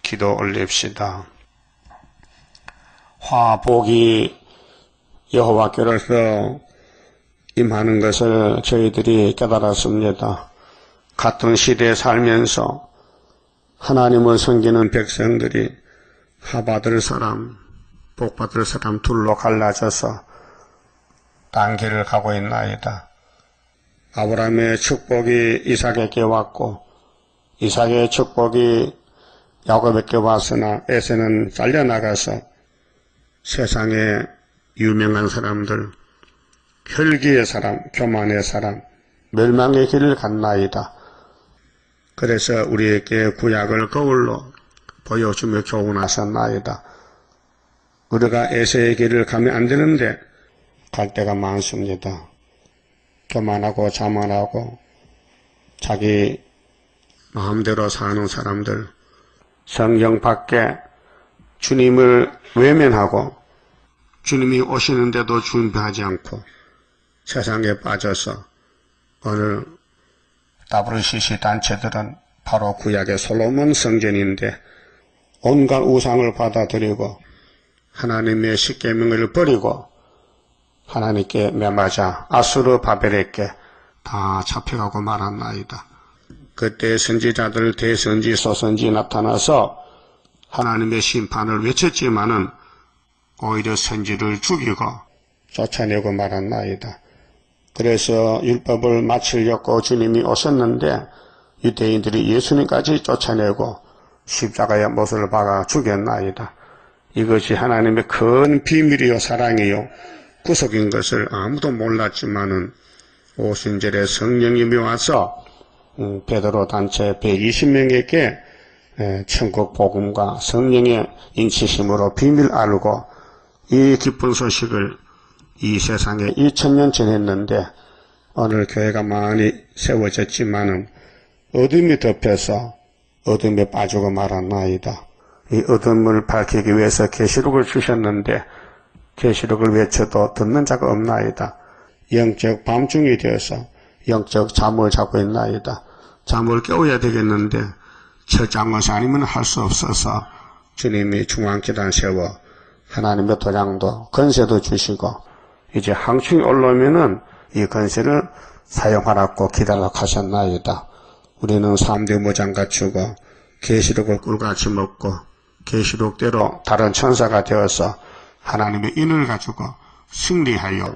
기도 올립시다. 화복이 여호와께로서 임하는 것을 저희들이 깨달았습니다. 같은 시대에 살면서 하나님을 섬기는 백성들이 하받을 사람, 복받을 사람 둘로 갈라져서 딴 길을 가고 있나이다. 아브라함의 축복이 이삭에게 왔고 이삭의 축복이 야곱에게 왔으나 에서는 잘려나가서 세상에 유명한 사람들, 혈기의 사람, 교만의 사람, 멸망의 길을 갔나이다. 그래서 우리에게 구약을 거울로 보여주며 교훈하셨나이다. 우리가 에서의 길을 가면 안 되는데 갈 데가 많습니다. 교만하고 자만하고 자기 마음대로 사는 사람들, 성경 밖에 주님을 외면하고 주님이 오시는데도 준비하지 않고 세상에 빠져서 오늘 WCC 단체들은 바로 구약의 솔로몬 성전인데 온갖 우상을 받아들이고 하나님의 십계명을 버리고 하나님께 매맞아 아수르 바벨에게 다 잡혀가고 말았나이다. 그때 선지자들 대선지 소선지 나타나서 하나님의 심판을 외쳤지만은 오히려 선지를 죽이고 쫓아내고 말았나이다. 그래서 율법을 마치려고 주님이 오셨는데 유대인들이 예수님까지 쫓아내고 십자가의 못을 박아 죽였나이다. 이것이 하나님의 큰 비밀이요 사랑이요 구속인 것을 아무도 몰랐지만은 오순절에 성령님이 와서 베드로 단체 120명에게 천국 복음과 성령의 인치심으로 비밀 알고 이 기쁜 소식을 이 세상에 2000년 전했는데 오늘 교회가 많이 세워졌지만은 어둠이 덮여서 어둠에 빠지고 말았나이다. 이 어둠을 밝히기 위해서 계시록을 주셨는데 계시록을 외쳐도 듣는 자가 없나이다. 영적 밤중이 되어서 영적 잠을 자고 있나이다. 잠을 깨워야 되겠는데 철장어사 아니면 할 수 없어서 주님이 중앙기단 세워 하나님의 도장도 건세도 주시고 이제 항충이 올라오면은 이 건세를 사용하라고 기다려 하셨나이다. 우리는 3대 모장 갖추고 계시록을 꿀같이 먹고 계시록대로 다른 천사가 되어서 하나님의 인을 가지고 승리하여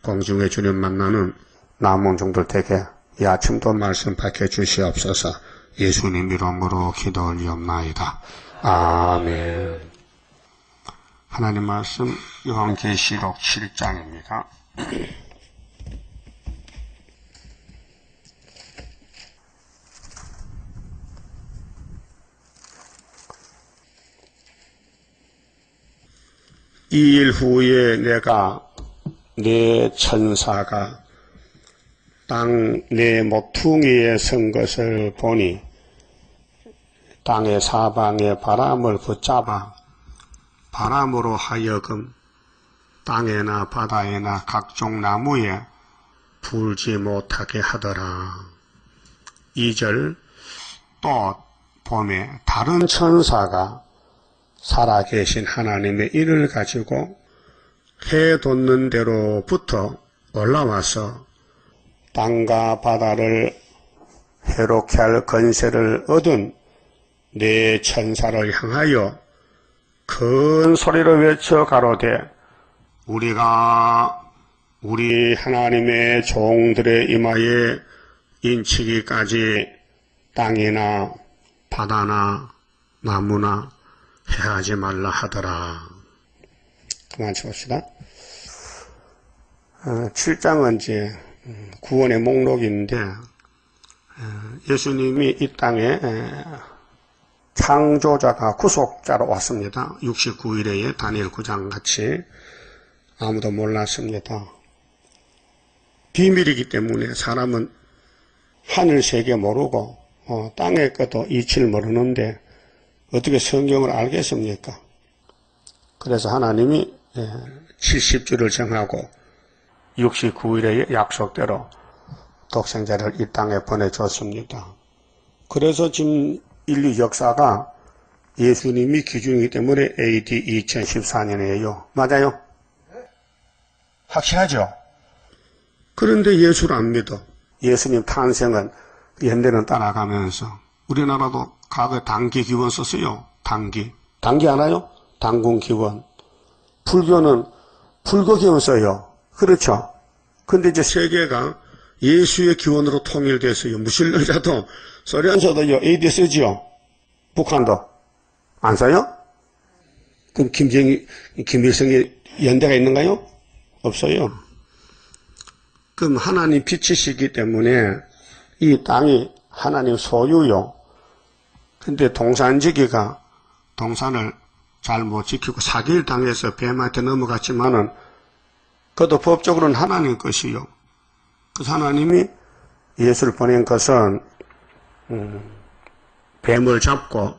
공중의 주님 만나는 남은 종들 되게 이 아침도 말씀 밝혀주시옵소서. 예수님 이름으로 기도 올리옵나이다. 아멘. 하나님 말씀 요한계시록 7장입니다. 이 일 후에 내가 내 천사가 땅 내 모퉁이에 선 것을 보니 땅의 사방에 바람을 붙잡아 바람으로 하여금 땅에나 바다에나 각종 나무에 불지 못하게 하더라. 2절 또 봄에 다른 천사가 살아계신 하나님의 일을 가지고 해 돋는 대로부터 올라와서 땅과 바다를 해롭게 할 건세를 얻은 네 천사를 향하여 큰 소리로 외쳐 가로되 우리가 우리 하나님의 종들의 이마에 인치기까지 땅이나 바다나 나무나 해하지 말라 하더라. 그만 칩시다. 7장은 이제 구원의 목록인데 예수님이 이 땅에 창조자가 구속자로 왔습니다. 69일에 다니엘 9장 같이 아무도 몰랐습니다. 비밀이기 때문에 사람은 하늘 세계 모르고 땅의 것도 이치를 모르는데 어떻게 성경을 알겠습니까? 그래서 하나님이 70주를 정하고 69일의 약속대로 독생자를 이 땅에 보내줬습니다. 그래서 지금 인류 역사가 예수님이 기준이기 때문에 AD 2014년이에요. 맞아요? 확실하죠? 그런데 예수를 안 믿어. 예수님 탄생은 연대는 따라가면서 우리나라도 과거에 단기 기원 썼어요. 단기 알아요? 단군 기원. 불교는 불교 기원 써요. 그렇죠? 근데 이제 세계가 예수의 기원으로 통일됐어요. 무신론자도 소련서도요 AD 쓰지요. 북한도 안 써요? 그럼 김일성이 연대가 있는가요? 없어요. 그럼 하나님 빛이시기 때문에 이 땅이 하나님 소유요. 근데 동산지기가 동산을 잘 못 지키고 사기를 당해서 뱀한테 넘어갔지만은 그것도 법적으로는 하나님 것이요. 그래서 하나님이 예수를 보낸 것은 뱀을 잡고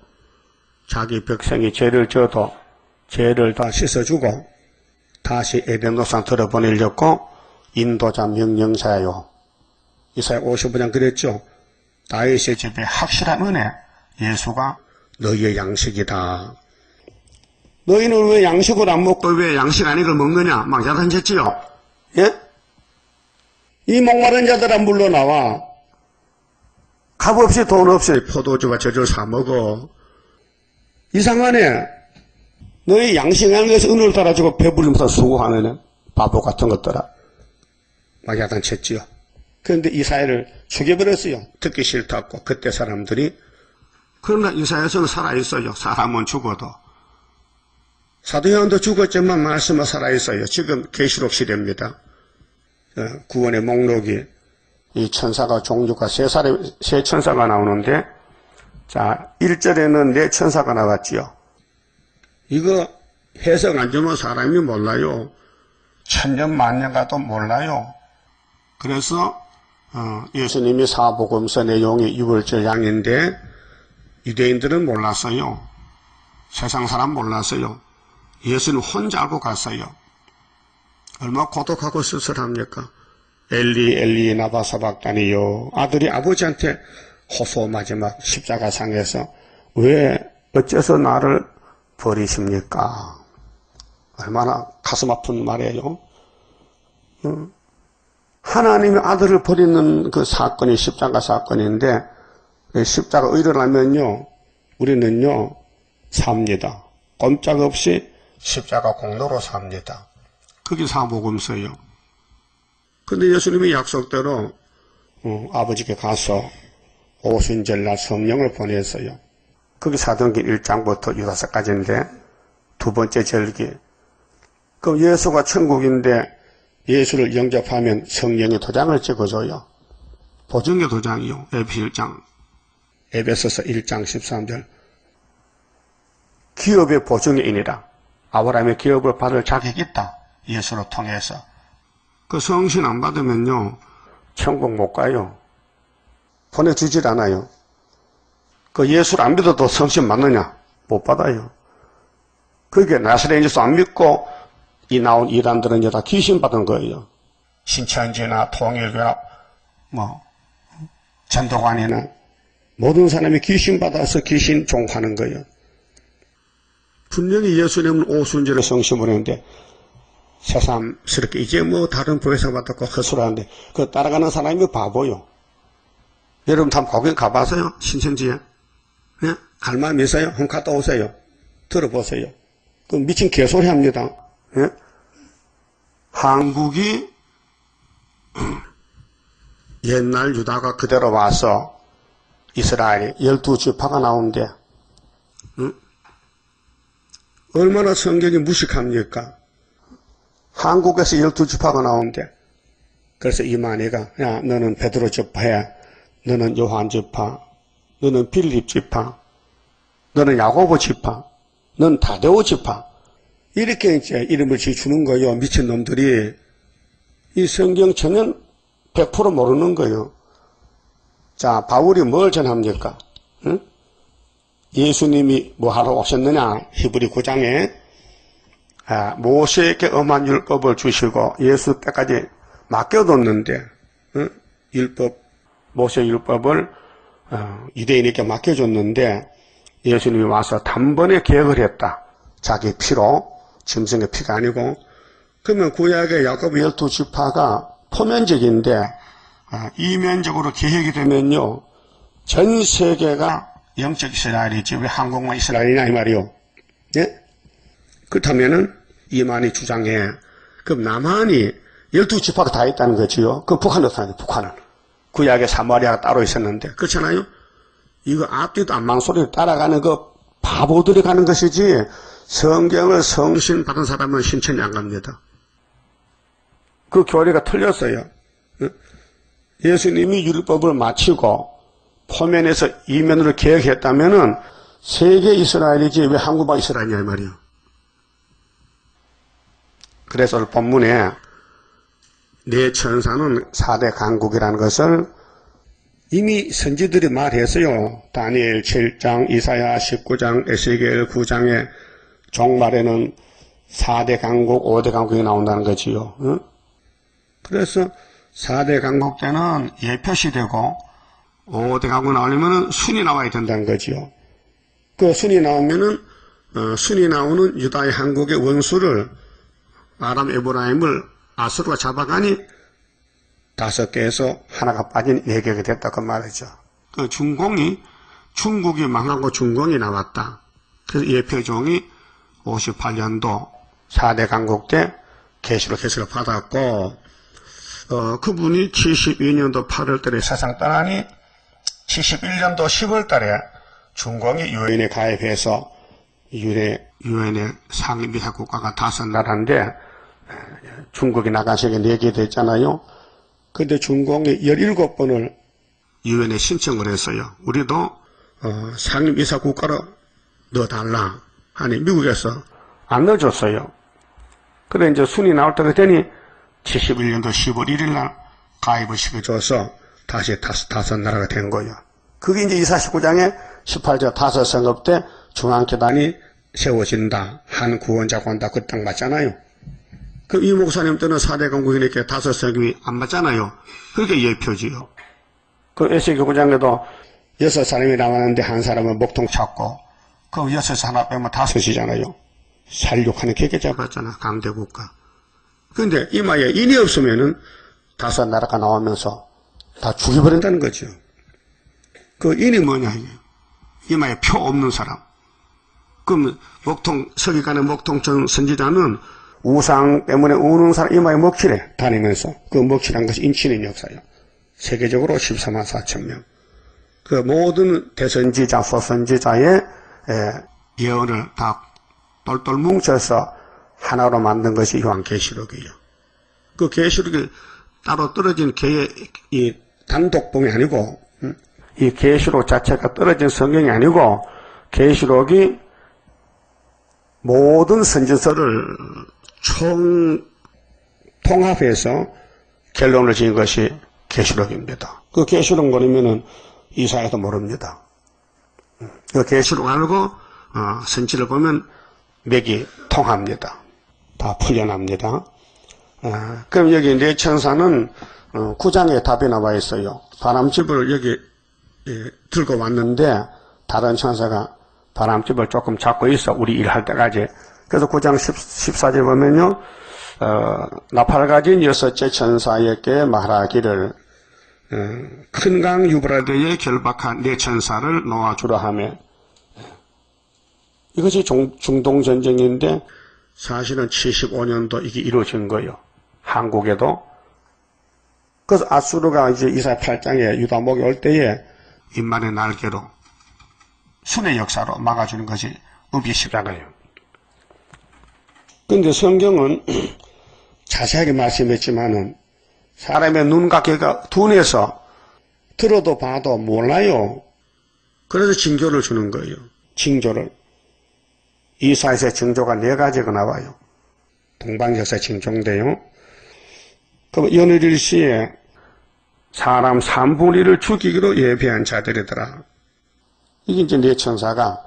자기 백성이 죄를 져도 죄를 다 씻어주고 다시 에덴 동산 들어보내려고 인도자 명령사요. 이사야 55장 그랬죠. 다윗의 집에 확실한 은혜, 예수가 너희의 양식이다. 너희는 왜 양식을 안 먹고 왜 양식 아닌 걸 먹느냐? 막 야단쳤지요. 예? 이 목마른 자들아 물러나와. 값 없이 돈 없이 포도주와 저주를 사 먹어. 이상하네. 너희 양식 아닌 것을 은을 따라주고 배부르면서 수고하는 바보 같은 것들아. 막 야단쳤지요. 그런데 이사야를 죽여버렸어요. 듣기 싫다고. 그때 사람들이. 그러나 이사야서는 살아있어요. 사람은 죽어도. 사도 요한도 죽었지만 말씀은 살아있어요. 지금 계시록 시대입니다. 구원의 목록이 이 천사가 종류가 세 천사가 나오는데 자 1절에는 4천사가 나왔지요. 이거 해석 안 주면 사람이 몰라요. 천년 만년 가도 몰라요. 그래서 예수님이 사복음서 내용이 6월절 양인데 유대인들은 몰랐어요. 세상 사람 몰랐어요. 예수는 혼자 알고 갔어요. 얼마나 고독하고 쓸쓸합니까? 엘리 엘리 나바 사박다니요. 아들이 아버지한테 호소 마지막 십자가상에서 왜 어째서 나를 버리십니까? 얼마나 가슴 아픈 말이에요. 하나님의 아들을 버리는 그 사건이 십자가 사건인데 십자가 의를 우리는요 삽니다. 꼼짝없이 십자가 공로로 삽니다. 그게 사복음서예요. 근데 예수님이 약속대로 아버지께 가서 오순절날 성령을 보냈어요. 그게 사도행전 1장부터 유다서까지인데 두 번째 절기. 그럼 예수가 천국인데 예수를 영접하면 성령의 도장을 찍어줘요. 보증의 도장이요. 에베소서 1장 13절. 기업의 보증인이라. 아브라함의 기업을 받을 자격이 있다. 예수를 통해서. 그 성신 안 받으면요. 천국 못 가요. 보내주질 않아요. 그 예수를 안 믿어도 성신 받느냐? 못 받아요. 그게 나사렛 예수 안 믿고 나온 이단들은 다 귀신 받은 거예요. 신천지나 통일교나 전도관이나 모든 사람이 귀신 받아서 귀신 종하는 거예요. 분명히 예수님은 오순절에 성심을 했는데 새삼스럽게 이제 다른 보혜사 받았고 헛소리하는데 그 따라가는 사람이 바보요. 여러분 다 거기 가봤어요? 신천지에? 예? 갈 마음 있어요? 한번 갔다 오세요. 들어보세요. 그 미친 개소리 합니다. 예? 한국이 옛날 유다가 그대로 와서 이스라엘이 12지파가 나오는데 얼마나 성경이 무식합니까? 한국에서 12지파가 나오는데 그래서 이만희가 야 너는 베드로 지파야, 너는 요한 지파, 너는 빌립 지파, 너는 야고보 지파, 너는 다데오 지파 이렇게 이제 이름을 지어주는 거예요. 미친놈들이. 이 성경 전혀 100% 모르는 거예요. 자, 바울이 뭘 전합니까? 응? 예수님이 뭐 하러 오셨느냐? 히브리 9장에 모세에게 엄한 율법을 주시고 예수 때까지 맡겨뒀는데 응? 모세 율법을 유대인에게 맡겨줬는데 예수님이 와서 단번에 개혁을 했다. 자기 피로, 짐승의 피가 아니고. 그러면 구약의 야곱 12지파가 포면적인데 이면적으로 개혁이 되면요. 전 세계가 영적 이스라엘이지 왜 한국만 이스라엘이냐 이 말이요. 예? 그렇다면은 이만희 주장해. 그럼 남한이 12지파가 다 있다는 거지요. 그럼 북한도 사는 북한은. 구약에 사마리아가 따로 있었는데. 그렇잖아요? 이거 앞뒤도 안 망소리를 따라가는 그 바보들이 가는 것이지 성경을 성신 받은 사람은 신천이 안 갑니다. 그 교리가 틀렸어요. 예수님이 율법을 마치고 포면에서 이면으로 개혁했다면은 세계 이스라엘이지 왜 한국만 이스라엘이냐 이 말이에요. 그래서 오늘 본문에 내 천사는 4대 강국이라는 것을 이미 선지들이 말했어요. 다니엘 7장, 이사야 19장, 에스겔 9장에 종말에는 4대 강국, 5대 강국이 나온다는 거지요. 응? 그래서 4대 강국 때는 예표시되고 5대 강국 나오려면 순이 나와야 된다는 거지요. 그 순이 나오면은 순이 나오는 유다의 한국의 원수를 아람 에브라임을 아수르가 잡아가니 5개에서 하나가 빠진 4개가 됐다 그 말이죠. 그 중국이 망하고 중공이 나왔다. 그래서 예표종이 58년도 4대 강국 때 계시록 해석을 받았고 그분이 72년도 8월 달에 세상 떠나니 71년도 10월 달에 중공이 유엔에 가입해서 유엔의 상임이사 국가가 5나라인데 중국이 나간 세계 4개 됐잖아요. 근데 중공이 17번을 유엔에 신청을 했어요. 우리도 상임이사 국가로 넣어달라 하니 미국에서 안 넣어줬어요. 그래 이제 순위 나올 때가 되니 71년도 10월 1일 날 가입을 시켜줘서 다시 5나라가 된 거예요. 그게 이제 이사 19장에 18절 5성읍 때 중앙교단이 세워진다. 한 구원자가 온다. 그 딱 맞잖아요. 그럼 이 목사님 때는 4대 강국이니까 5성읍이 안 맞잖아요. 그게 예표지요. 그 에스겔 9장에도 6사람이 나왔는데 한 사람은 목통 찾고 그 6에서 하나 빼면 5이잖아요. 살육하는 계획 잡았잖아. 강대국가. 근데 이마에 인이 없으면은 5나라가 나오면서 다 죽여버린다는 거죠. 그 인이 뭐냐 이게. 이마에 표 없는 사람. 그럼 서기관의 목통청 선지자는 우상 때문에 우는 사람 이마에 먹칠해 다니면서 그 먹칠한 것이 인치는 역사예요. 세계적으로 14만 4천 명. 그 모든 대선지자, 소선지자의 예언을 다 똘똘 뭉쳐서 하나로 만든 것이 요한계시록이에요. 그 계시록이 따로 떨어진 이 단독본이 아니고 이 계시록 자체가 떨어진 성경이 아니고 계시록이 모든 선지서를 통합해서 결론을 지은 것이 계시록입니다. 그 계시록 모르면은 이사야도 모릅니다. 그 계시록 알고 선지를 보면 맥이 통합니다. 다 풀려납니다. 그럼 여기 내 천사는 9장에 답이 나와 있어요. 바람집을 여기 들고 왔는데 다른 천사가 바람집을 조금 잡고 있어. 우리 일할 때까지. 그래서 9장 14절 보면요. 나팔 가진 6째 천사에게 말하기를 큰 강 유브라데에 결박한 내 천사를 놓아주라 하며 이것이 중동전쟁인데 사실은 75년도 이게 이루어진 거예요. 한국에도. 그래서 아수르가 이제 이사야 8장에 유다목이 올 때에 인만의 날개로 순의 역사로 막아주는 것이 읍이 십자가예요. 근데 성경은 자세하게 말씀했지만은 사람의 눈과 귀가 둔해서 들어도 봐도 몰라요. 그래서 징조를 주는 거예요. 징조를. 이사야서의 징조가 4가지가 나와요. 동방역사의 징조인데요. 그럼 연일일시에 사람 3분의 1을 죽이기로 예비한 자들이더라. 이게 이제 내 천사가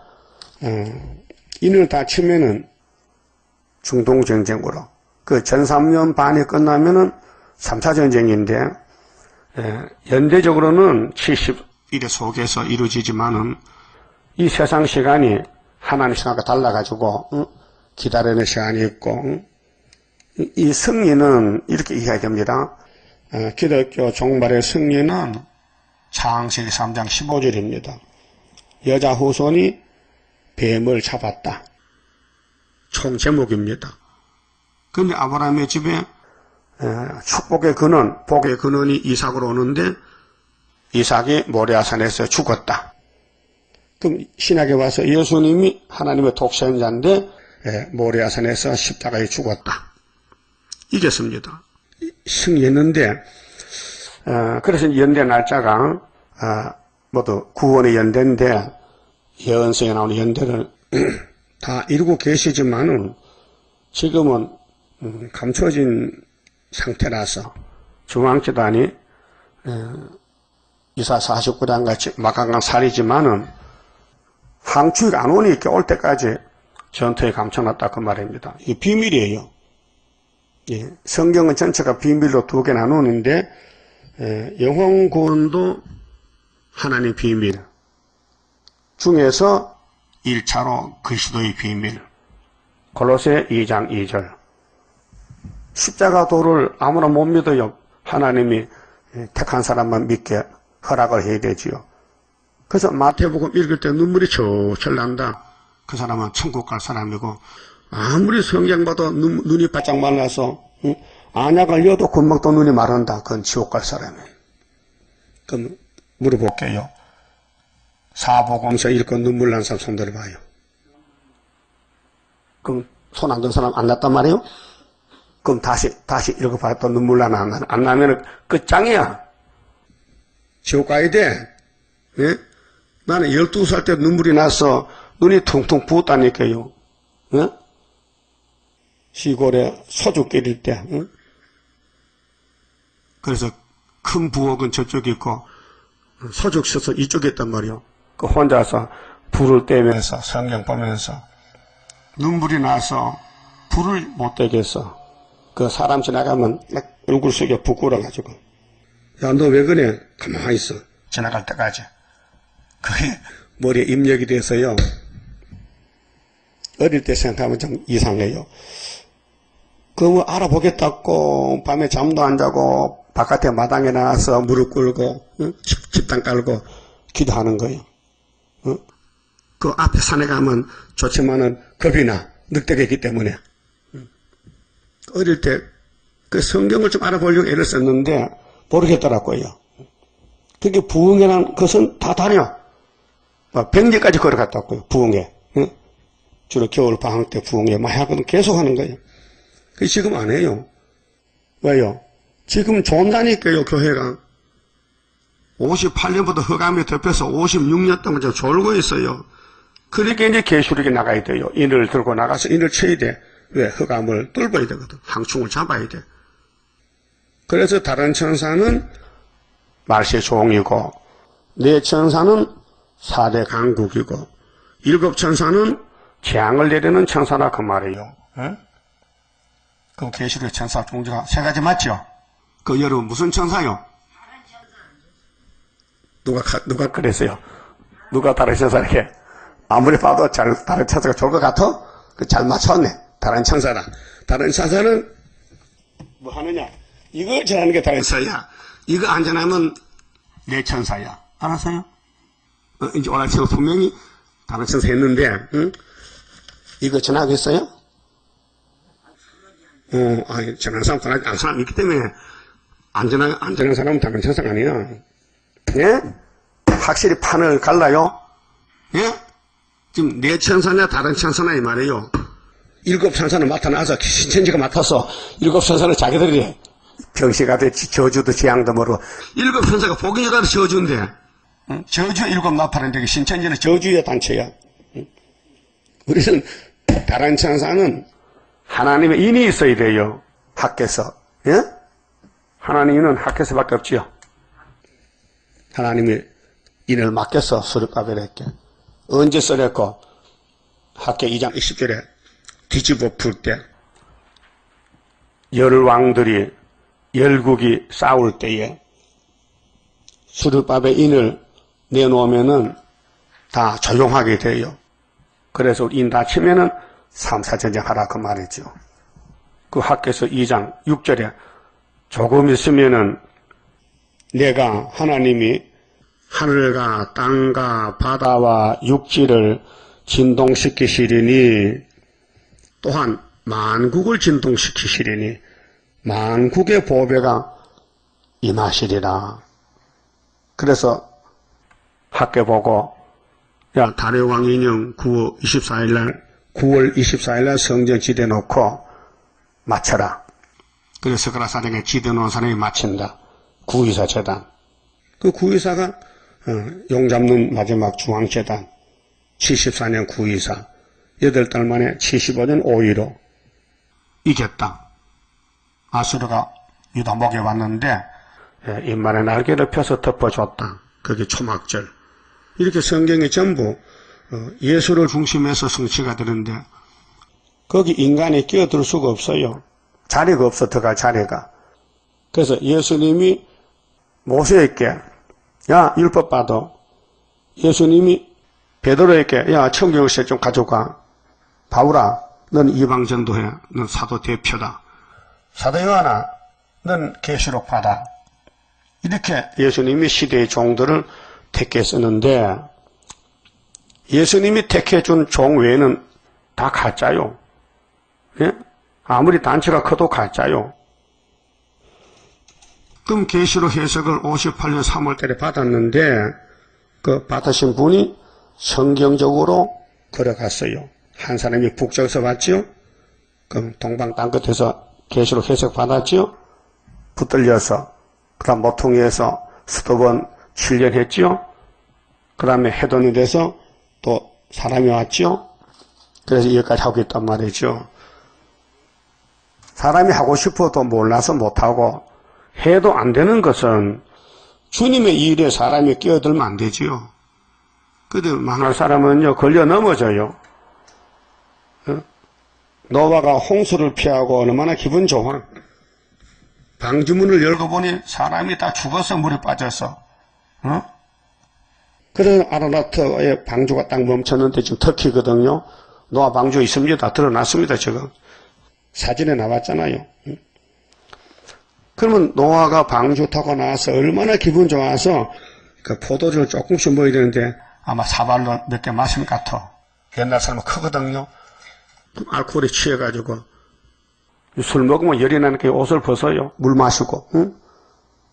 인을 다 치면은 중동전쟁으로 그 전 3년 반이 끝나면은 3차 전쟁인데 연대적으로는 70일의 속에서 이루어지지만은 이 세상 시간이 하나님 시간과 달라가지고 기다리는 시간이 있고 이 승리는 이렇게 이해해야 됩니다. 기독교 종말의 승리는 창세기 3장 15절입니다. 여자 후손이 뱀을 잡았다. 총 제목입니다. 그런데 아브라함의 집에 축복의 근원, 복의 근원이 이삭으로 오는데 이삭이 모리아산에서 죽었다. 그럼 신약에 와서 예수님이 하나님의 독생자인데 모리아산에서 십자가에 죽었다. 이겼습니다. 승리했는데 그래서 연대 날짜가 모두 구원의 연대인데 예언서에 나오는 연대를 다 이루고 계시지만은 지금은 감춰진 상태라서 중앙재단이 이사 49장 같이 막강한 살이지만은 항추가 안 오니 이렇게 올 때까지 전투에 감춰놨다 그 말입니다. 이 비밀이에요. 예, 성경은 전체가 비밀로 두 개 나누는데 영혼 구원도 하나님 비밀 중에서 1차로 그리스도의 비밀 골로새 2장 2절 십자가 도를 아무나 못 믿어요. 하나님이 택한 사람만 믿게 허락을 해야 되지요. 그래서 마태복음 읽을 때 눈물이 철철 난다. 그 사람은 천국 갈 사람이고 아무리 성경 봐도 눈이 바짝 말라서 안약을 여도 금방 눈이 마른다. 그건 지옥 갈 사람이에요. 그럼 물어볼게요. 사복음서 읽고 눈물 난 사람 손 들어봐요. 그럼 손 안 든 사람 안 났단 말이에요? 그럼 다시 읽어봐야 또 눈물 나나 안 나면 끝장이야. 지옥 가야 돼. 예? 나는 12살 때 눈물이 나서 눈이 퉁퉁 부었다니까요. 예? 시골에 소주 끓일 때. 예? 그래서 큰 부엌은 저쪽에 있고 소주 써서 이쪽에 있단 말이요. 그 혼자서 불을 떼면서 성경 보면서 눈물이 나서 불을 못 떼겠어. 그 사람 지나가면 얼굴 속에 부끄러워가지고 야, 너 왜 그래? 가만히 있어. 지나갈 때까지. 그게 머리에 입력이 돼서요. 어릴 때 생각하면 좀 이상해요. 그거 알아보겠다고 밤에 잠도 안 자고 바깥에 마당에 나와서 무릎 꿇고 집단 깔고 기도하는 거예요. 그 앞에 산에 가면 좋지만은 겁이 나. 늑대가 때문에. 어릴 때 그 성경을 좀 알아보려고 애를 썼는데 모르겠더라고요. 그게 부흥회라는 것은 다 다녀. 백리까지 걸어갔다 왔고요. 부흥회. 주로 겨울 방학 때 부흥회 마약은 계속 하는 거예요. 그 지금 안 해요. 왜요? 지금 좋다니까요, 교회가. 58년부터 흑암이 덮여서 56년 동안 저 졸고 있어요. 그러니까 이제 계시록에 나가야 돼요. 인을 들고 나가서 인을 쳐야 돼. 왜? 흑암을 뚫어야 되거든. 항충을 잡아야 돼. 그래서 다른 천사는 말세 종이고, 네 천사는 4대 강국이고, 7 천사는 재앙을 내리는 천사라 그 말이에요. 에? 그럼 계시록의 천사 종류가 3가지 맞죠? 그 여러분 무슨 천사요? 누가 그랬어요? 누가 다른 천사에게? 아무리 봐도 다른 천사가 좋을 것 같아? 잘 맞췄네. 다른 천사다. 다른 천사는 뭐 하느냐? 이거 전하는 게 다른 천사야. 이거 안 전하면 내 천사야. 알았어요? 이제 오늘 제가 분명히 다른 천사 했는데, 응? 이거 전하겠어요? 전하는 사람, 안 사람 있기 때문에 안 전하는 사람은 다른 천사가 아니야. 예? 확실히 판을 갈라요? 예? 지금 내 천사냐 다른 천사냐 이 말이에요. 7 천사는 맡아놔서 신천지가 맡아서 7 천사를 자기들이 병시가 됐지 저주도 재앙도 모르고 7 천사가 복인이라도 저주인데 저주 7 나팔인데 신천지는 저주의 단체야. 우리는 다른 천사는 하나님의 인이 있어야 돼요. 학께서. 예? 하나님의 인은 학께서밖에 없지요. 하나님이 인을 맡겨서 수르바벨 했게. 언제 써냈고? 학계 2장 20절에 뒤집어 풀 때 열왕들이 열국이 싸울 때에 수르바벨 인을 내놓으면은 다 조용하게 돼요. 그래서 인 다치면은 3차 전쟁 하라 그 말이죠. 그 학교에서 2장 6절에 조금 있으면은 내가 하나님이 하늘과 땅과 바다와 육지를 진동시키시리니 또한 만국을 진동시키시리니 만국의 보배가 임하시리라. 그래서 학교 보고 야 다레오 왕 인형 9월 24일날 성전 지대 놓고 마쳐라. 그래서 그라 사령에 지대 놓은 사람이 마친다. 구의사 재단. 그 구의사가 용 잡는 마지막 중앙재단 74년 구의사 8달 만에 75년 5.15 이겼다. 아수르가 유다 목에 왔는데 인만의 날개를 펴서 덮어줬다. 그게 초막절. 이렇게 성경이 전부 예수를 중심해서 성취가 되는데 거기 인간이 끼어들 수가 없어요. 자리가 없어 들어갈 자리가. 그래서 예수님이 모세에게 야 율법 받아. 예수님이 베드로에게 야 청경세 좀 가져가. 바울아 넌 이방 전도해. 넌 사도 대표다. 사도 요한아 넌 계시록 받아. 이렇게 예수님이 시대의 종들을 택해 쓰는데 예수님이 택해준 종 외에는 다 가짜요. 예? 아무리 단체가 커도 가짜요. 그럼 계시록 해석을 58년 3월달에 받았는데 그 받으신 분이 성경적으로 걸어갔어요. 한 사람이 북쪽에서 봤죠. 그럼 동방 땅끝에서 계시록 해석 받았죠. 붙들려서 그 다음 모퉁이에서 수도번 7년 했죠. 그 다음에 해돈이 돼서 또 사람이 왔죠. 그래서 여기까지 하고 있단 말이죠. 사람이 하고 싶어도 몰라서 못하고 해도 안 되는 것은 주님의 일에 사람이 끼어들면 안 되지요. 근데 망할 사람은요 걸려 넘어져요. 노아가 홍수를 피하고 얼마나 기분 좋아. 방주문을 열고 보니 사람이 다 죽어서 물에 빠져서 그래서 아라라트의 방주가 딱 멈췄는데 지금 터키거든요. 노아 방주 있습니다. 드러났습니다. 지금 사진에 나왔잖아요. 그러면 노아가 방주 타고 나서 얼마나 기분 좋아서 그 포도주를 조금씩 먹어야 되는데 아마 사발로 몇 개 마신 것 같아. 옛날 사람은 크거든요. 알코올에 취해가지고 술 먹으면 열이 나니까 옷을 벗어요. 물 마시고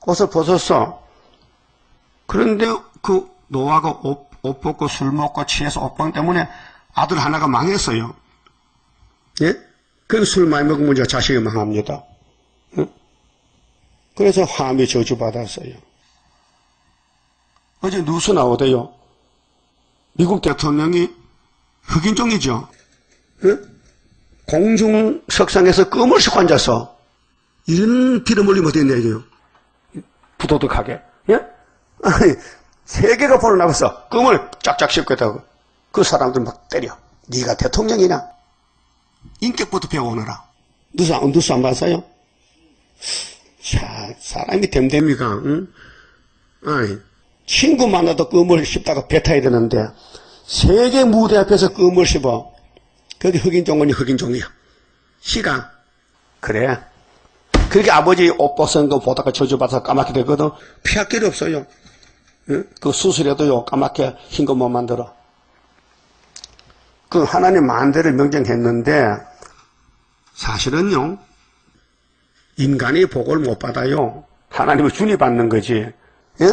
옷을 벗었어. 그런데 그 노아가 옷 벗고 술 먹고 취해서 옷방 때문에 아들 하나가 망했어요. 예? 그 술 많이 먹으면 이제 자식이 망합니다. 그래서 함이 저주받았어요. 어제 뉴스 나오대요. 미국 대통령이 흑인종이죠. 공중석상에서 껌을 씻고 앉아서 이런 피를 흘리면 어떻겠냐 이게요. 부도덕하게. 예? 아니, 세계가 보러 나가서 껌을 쫙쫙 씹고 있다고. 그 사람들 막 때려. 네가 대통령이냐? 인격부터 배워오너라. 뉴스 안 봤어요? 자, 사람이 됨됨이가, 아니, 친구 만나도 껌을 씹다가 배 타야 되는데, 세계 무대 앞에서 껌을 씹어. 거기 흑인종원이 흑인종이야. 시가. 그래. 그렇게 아버지 옷 벗은 거 보다가 저주받아서 까맣게 되거든. 피할 길이 없어요. 그 수술해도요, 까맣게 흰 거 못 만들어. 그 하나님 만대를 명령했는데, 사실은요, 인간이 복을 못 받아요. 하나님은 준이 받는 거지. 예?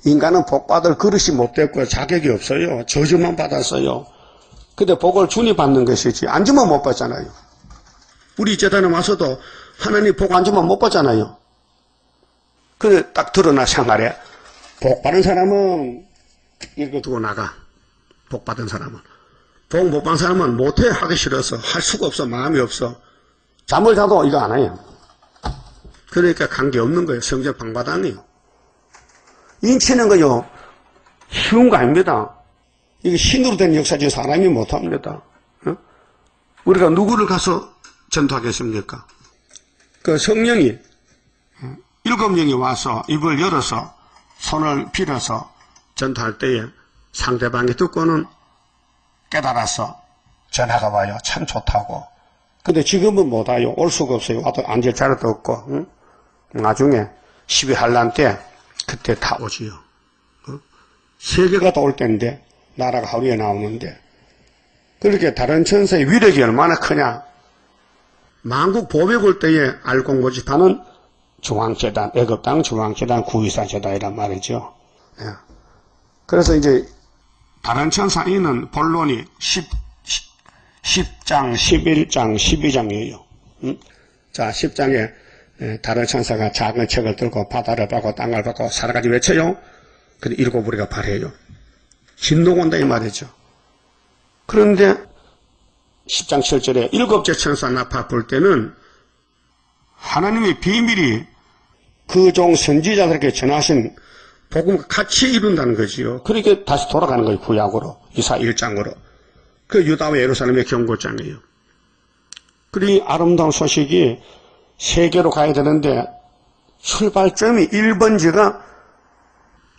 인간은 복 받을 그릇이 못 됐고요. 자격이 없어요. 저주만 받았어요. 근데 복을 준이 받는 것이지. 안 주면 못 받잖아요. 우리 재단에 와서도 하나님 복 안 주면 못 받잖아요. 근데 딱 드러나 생활에. 복 받은 사람은 이거 두고 나가. 복 받은 사람은. 복 못 받은 사람은 못해. 하기 싫어서. 할 수가 없어. 마음이 없어. 잠을 자도 이거 안 해요. 그러니까 관계없는 거예요. 성전 방바닥이에요. 인치는 거요. 쉬운 거 아닙니다. 이게 신으로 된 역사지 사람이 못합니다. 우리가 누구를 가서 전도하겠습니까? 그 성령이 7명이 와서 입을 열어서 손을 빌어서 전도할 때에 상대방이 듣고는 깨달아서 전화가 와요. 참 좋다고. 근데 지금은 못 와요. 올 수가 없어요. 와도 앉을 자리도 없고. 응? 나중에 12한란 때 그때 다 오지요. 세계가 다 올 때인데 나라가 하루에 나오는데 그렇게 다른 천사의 위력이 얼마나 크냐. 만국 보백 올 때에 알곡 모집하는 중앙재단, 애굽당 중앙재단 구이사재단이란 말이죠. 예. 그래서 이제 다른 천사에는 본론이 10장, 11장, 12장이에요. 자, 10장에 다른 천사가 작은 책을 들고 바다를 밟고 땅을 밟고 살아가지 외쳐요. 근데 일곱 우리가 발해요. 진동 온다 이 말이죠. 그런데 10장 7절에 일곱째 천사 나파 볼 때는 하나님의 비밀이 그 종 선지자들에게 전하신 복음과 같이 이룬다는 거지요. 그렇게 다시 돌아가는 거예요. 구약으로. 이사 1장으로. 그 유다와 예루살렘의 경고장이에요. 그리고 아름다운 소식이 세계로 가야 되는데 출발점이 1번지가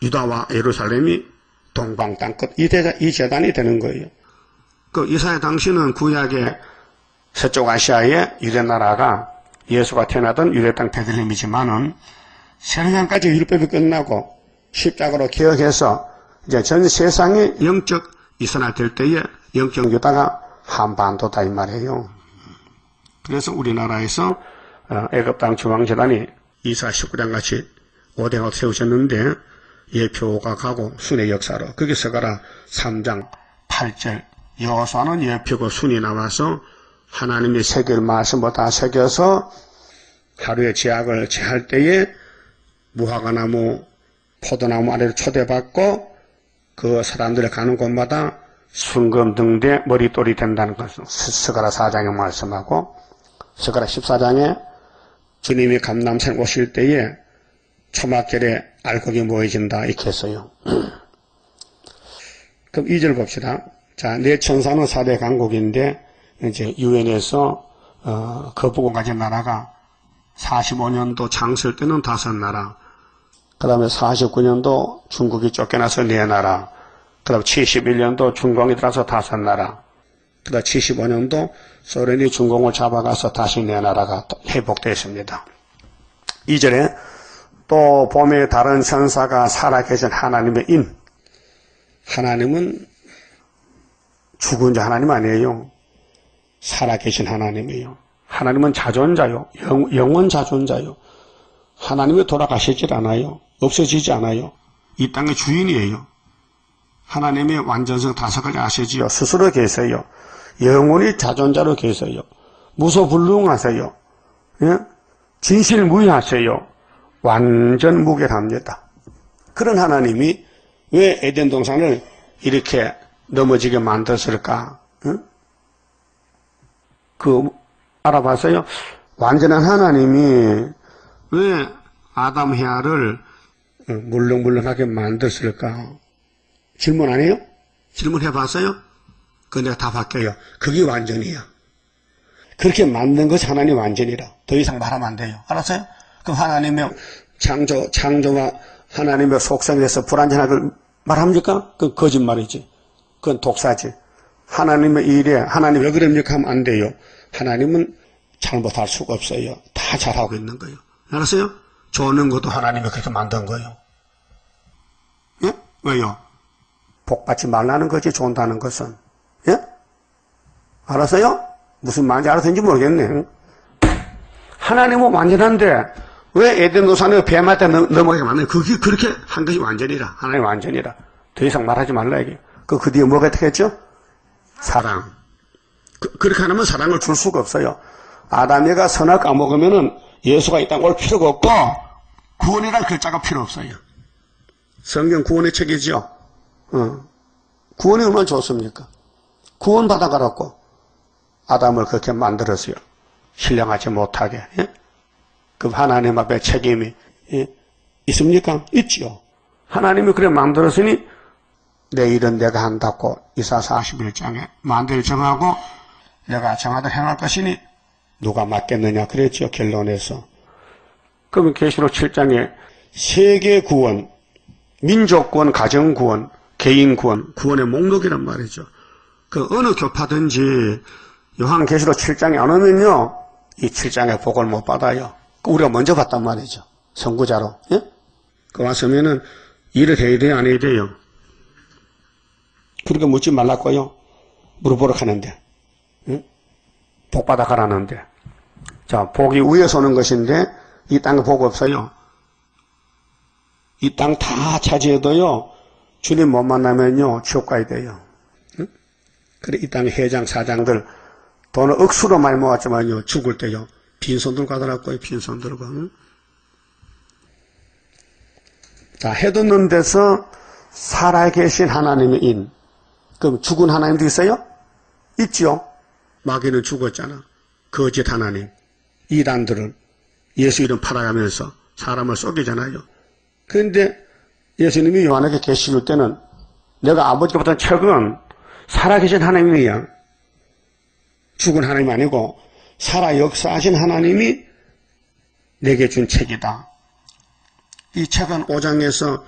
유다와 예루살렘이 동방 땅끝 이 재단이 되는 거예요. 그 이사야 당시는 구약의 서쪽 아시아의 유대 나라가 예수가 태어나던 유대 땅 베들레헴이지만은 세례장까지 율법이 끝나고 십자가로 개혁해서 이제 전 세상에 영적 이스라엘 될 때에 영적 유다가 한반도다 이 말이에요. 그래서 우리나라에서 애굽 땅 중앙재단이 이사 19장 같이 오대가 세우셨는데 예표가 가고 순의 역사로 거기서 가라 3장 8절 여호수아는 예표고 순이 나와서 하나님의 새길 말씀을 다 새겨서 하루에 제약을 제할 때에 무화과나무 포도나무 아래로 초대받고 그 사람들이 가는 곳마다 순금 등대 머릿돌이 된다는 것을 스가랴 4장에 말씀하고 스가랴 14장에 주님이 감람산 오실 때에 초막절에 알곡이 모여진다 이렇게 했어요. 그럼 2절 봅시다. 자, 네 천사는 4대 강국인데 이제 유엔에서 거부권 가진 나라가 45년도 장설 때는 5나라, 그 다음에 49년도 중국이 쫓겨나서 4나라, 그 다음에 71년도 중공이 들어서 5나라, 그 다음에 75년도 소련이 중공을 잡아가서 다시 4나라가 회복되었습니다. 2절에 또 봄에 다른 천사가 살아계신 하나님의 인. 하나님은 죽은 자 하나님 아니에요. 살아계신 하나님이에요. 하나님은 자존자요. 영원 자존자요. 하나님이 돌아가시질 않아요. 없어지지 않아요. 이 땅의 주인이에요. 하나님의 완전성 5가지 아시지요. 스스로 계세요. 영원히 자존자로 계세요. 무소불능하세요. 예? 진실무이하세요. 완전 무결합니다. 그런 하나님이 왜 에덴 동산을 이렇게 넘어지게 만들었을까? 응? 알아봤어요? 완전한 하나님이 왜 아담 헤아를 물렁물렁하게 만들었을까? 질문 안 해요? 질문해봤어요? 그거 내가 다 바뀌어요. 그게 완전이야. 그렇게 만든 것이 하나님 완전이라. 더 이상 말하면 안 돼요. 알았어요? 그럼 하나님의 창조와 하나님의 속성에 대해서 불완전하게 말합니까? 그건 거짓말이지. 그건 독사지. 하나님의 일에 하나님 왜 그럽니까 하면 안 돼요. 하나님은 잘못할 수가 없어요. 다 잘하고 있는 거예요. 알았어요? 좋는 것도 하나님이 그렇게 만든 거예요. 예? 왜요? 복받지 말라는 거지, 좋다는 것은. 예? 알았어요? 무슨 말인지 알았는지 모르겠네. 하나님은 완전한데 왜 에덴 동산을 뱀한테 넘어가게 만드냐? 그게 그렇게 한 것이 완전이라. 하나님 완전이라. 더 이상 말하지 말라 이게. 그 뒤에 뭐가 되겠죠? 사랑. 그렇게 하면 사랑을 줄 수가 없어요. 아담이가 선악 까먹으면은 예수가 이 땅 올 필요가 없고 구원이란 글자가 필요 없어요. 성경 구원의 책이죠. 구원이 얼마나 좋습니까? 구원 받아가라고 아담을 그렇게 만들었어요. 신령하지 못하게. 예? 그 하나님 앞에 책임이 있습니까? 있죠. 하나님이 그래 만들었으니 내 일은 내가 한다고 이사 41장에 만들 정하고 내가 정하다 행할 것이니 누가 맡겠느냐 그랬죠. 결론에서. 그러면 계시록 7장에 세계 구원, 민족 구원, 가정 구원, 개인 구원, 구원의 목록이란 말이죠. 그 어느 교파든지 요한계시록 7장에 안 오면요, 이 7장의 복을 못 받아요. 우리가 먼저 봤단 말이죠. 선구자로. 예? 그 왔으면은 일을 해야 돼요, 안 해야 돼요? 그렇게 묻지 말랐고요. 물어보러 가는데. 응? 복 받아 가라는데. 자, 복이 위에서 오는 것인데 이 땅에 복 없어요. 이 땅 다 차지해도요, 주님 못 만나면요, 지옥 가야 돼요. 응? 그래, 이 땅의 회장, 사장들, 돈을 억수로 많이 모았지만요, 죽을 때요, 빈손 들고 가더라고요, 빈손 들고. 응? 자, 해돋는 데서 살아계신 하나님의 인. 그럼 죽은 하나님도 있어요? 있죠. 마귀는 죽었잖아. 거짓 하나님. 이단들은 예수 이름 팔아가면서 사람을 속이잖아요. 그런데 예수님이 요한에게 계시 줄 때는 내가 아버지보다 책은 살아계신 하나님이야. 죽은 하나님이 아니고 살아 역사하신 하나님이 내게 준 책이다. 이 책은 5장에서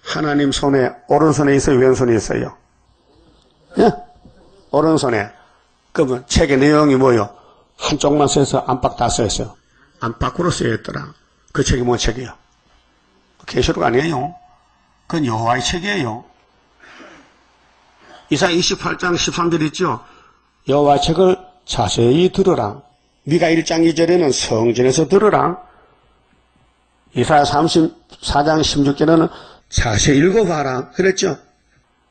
하나님 손에 오른손에 있어요, 왼손에 있어요? 예? 오른손에. 그러면 책의 내용이 뭐요? 한쪽만 써서 안팎 다 써있어요. 안팎으로 쓰여있더라. 그 책이 뭔 책이에요? 계시록 아니에요. 그건 여호와의 책이에요. 이사야 28장 13절 있죠? 여호와의 책을 자세히 들으라. 미가 1장 2절에는 성전에서 들으라. 이사야 34장 16절에는 자세히 읽어봐라. 그랬죠?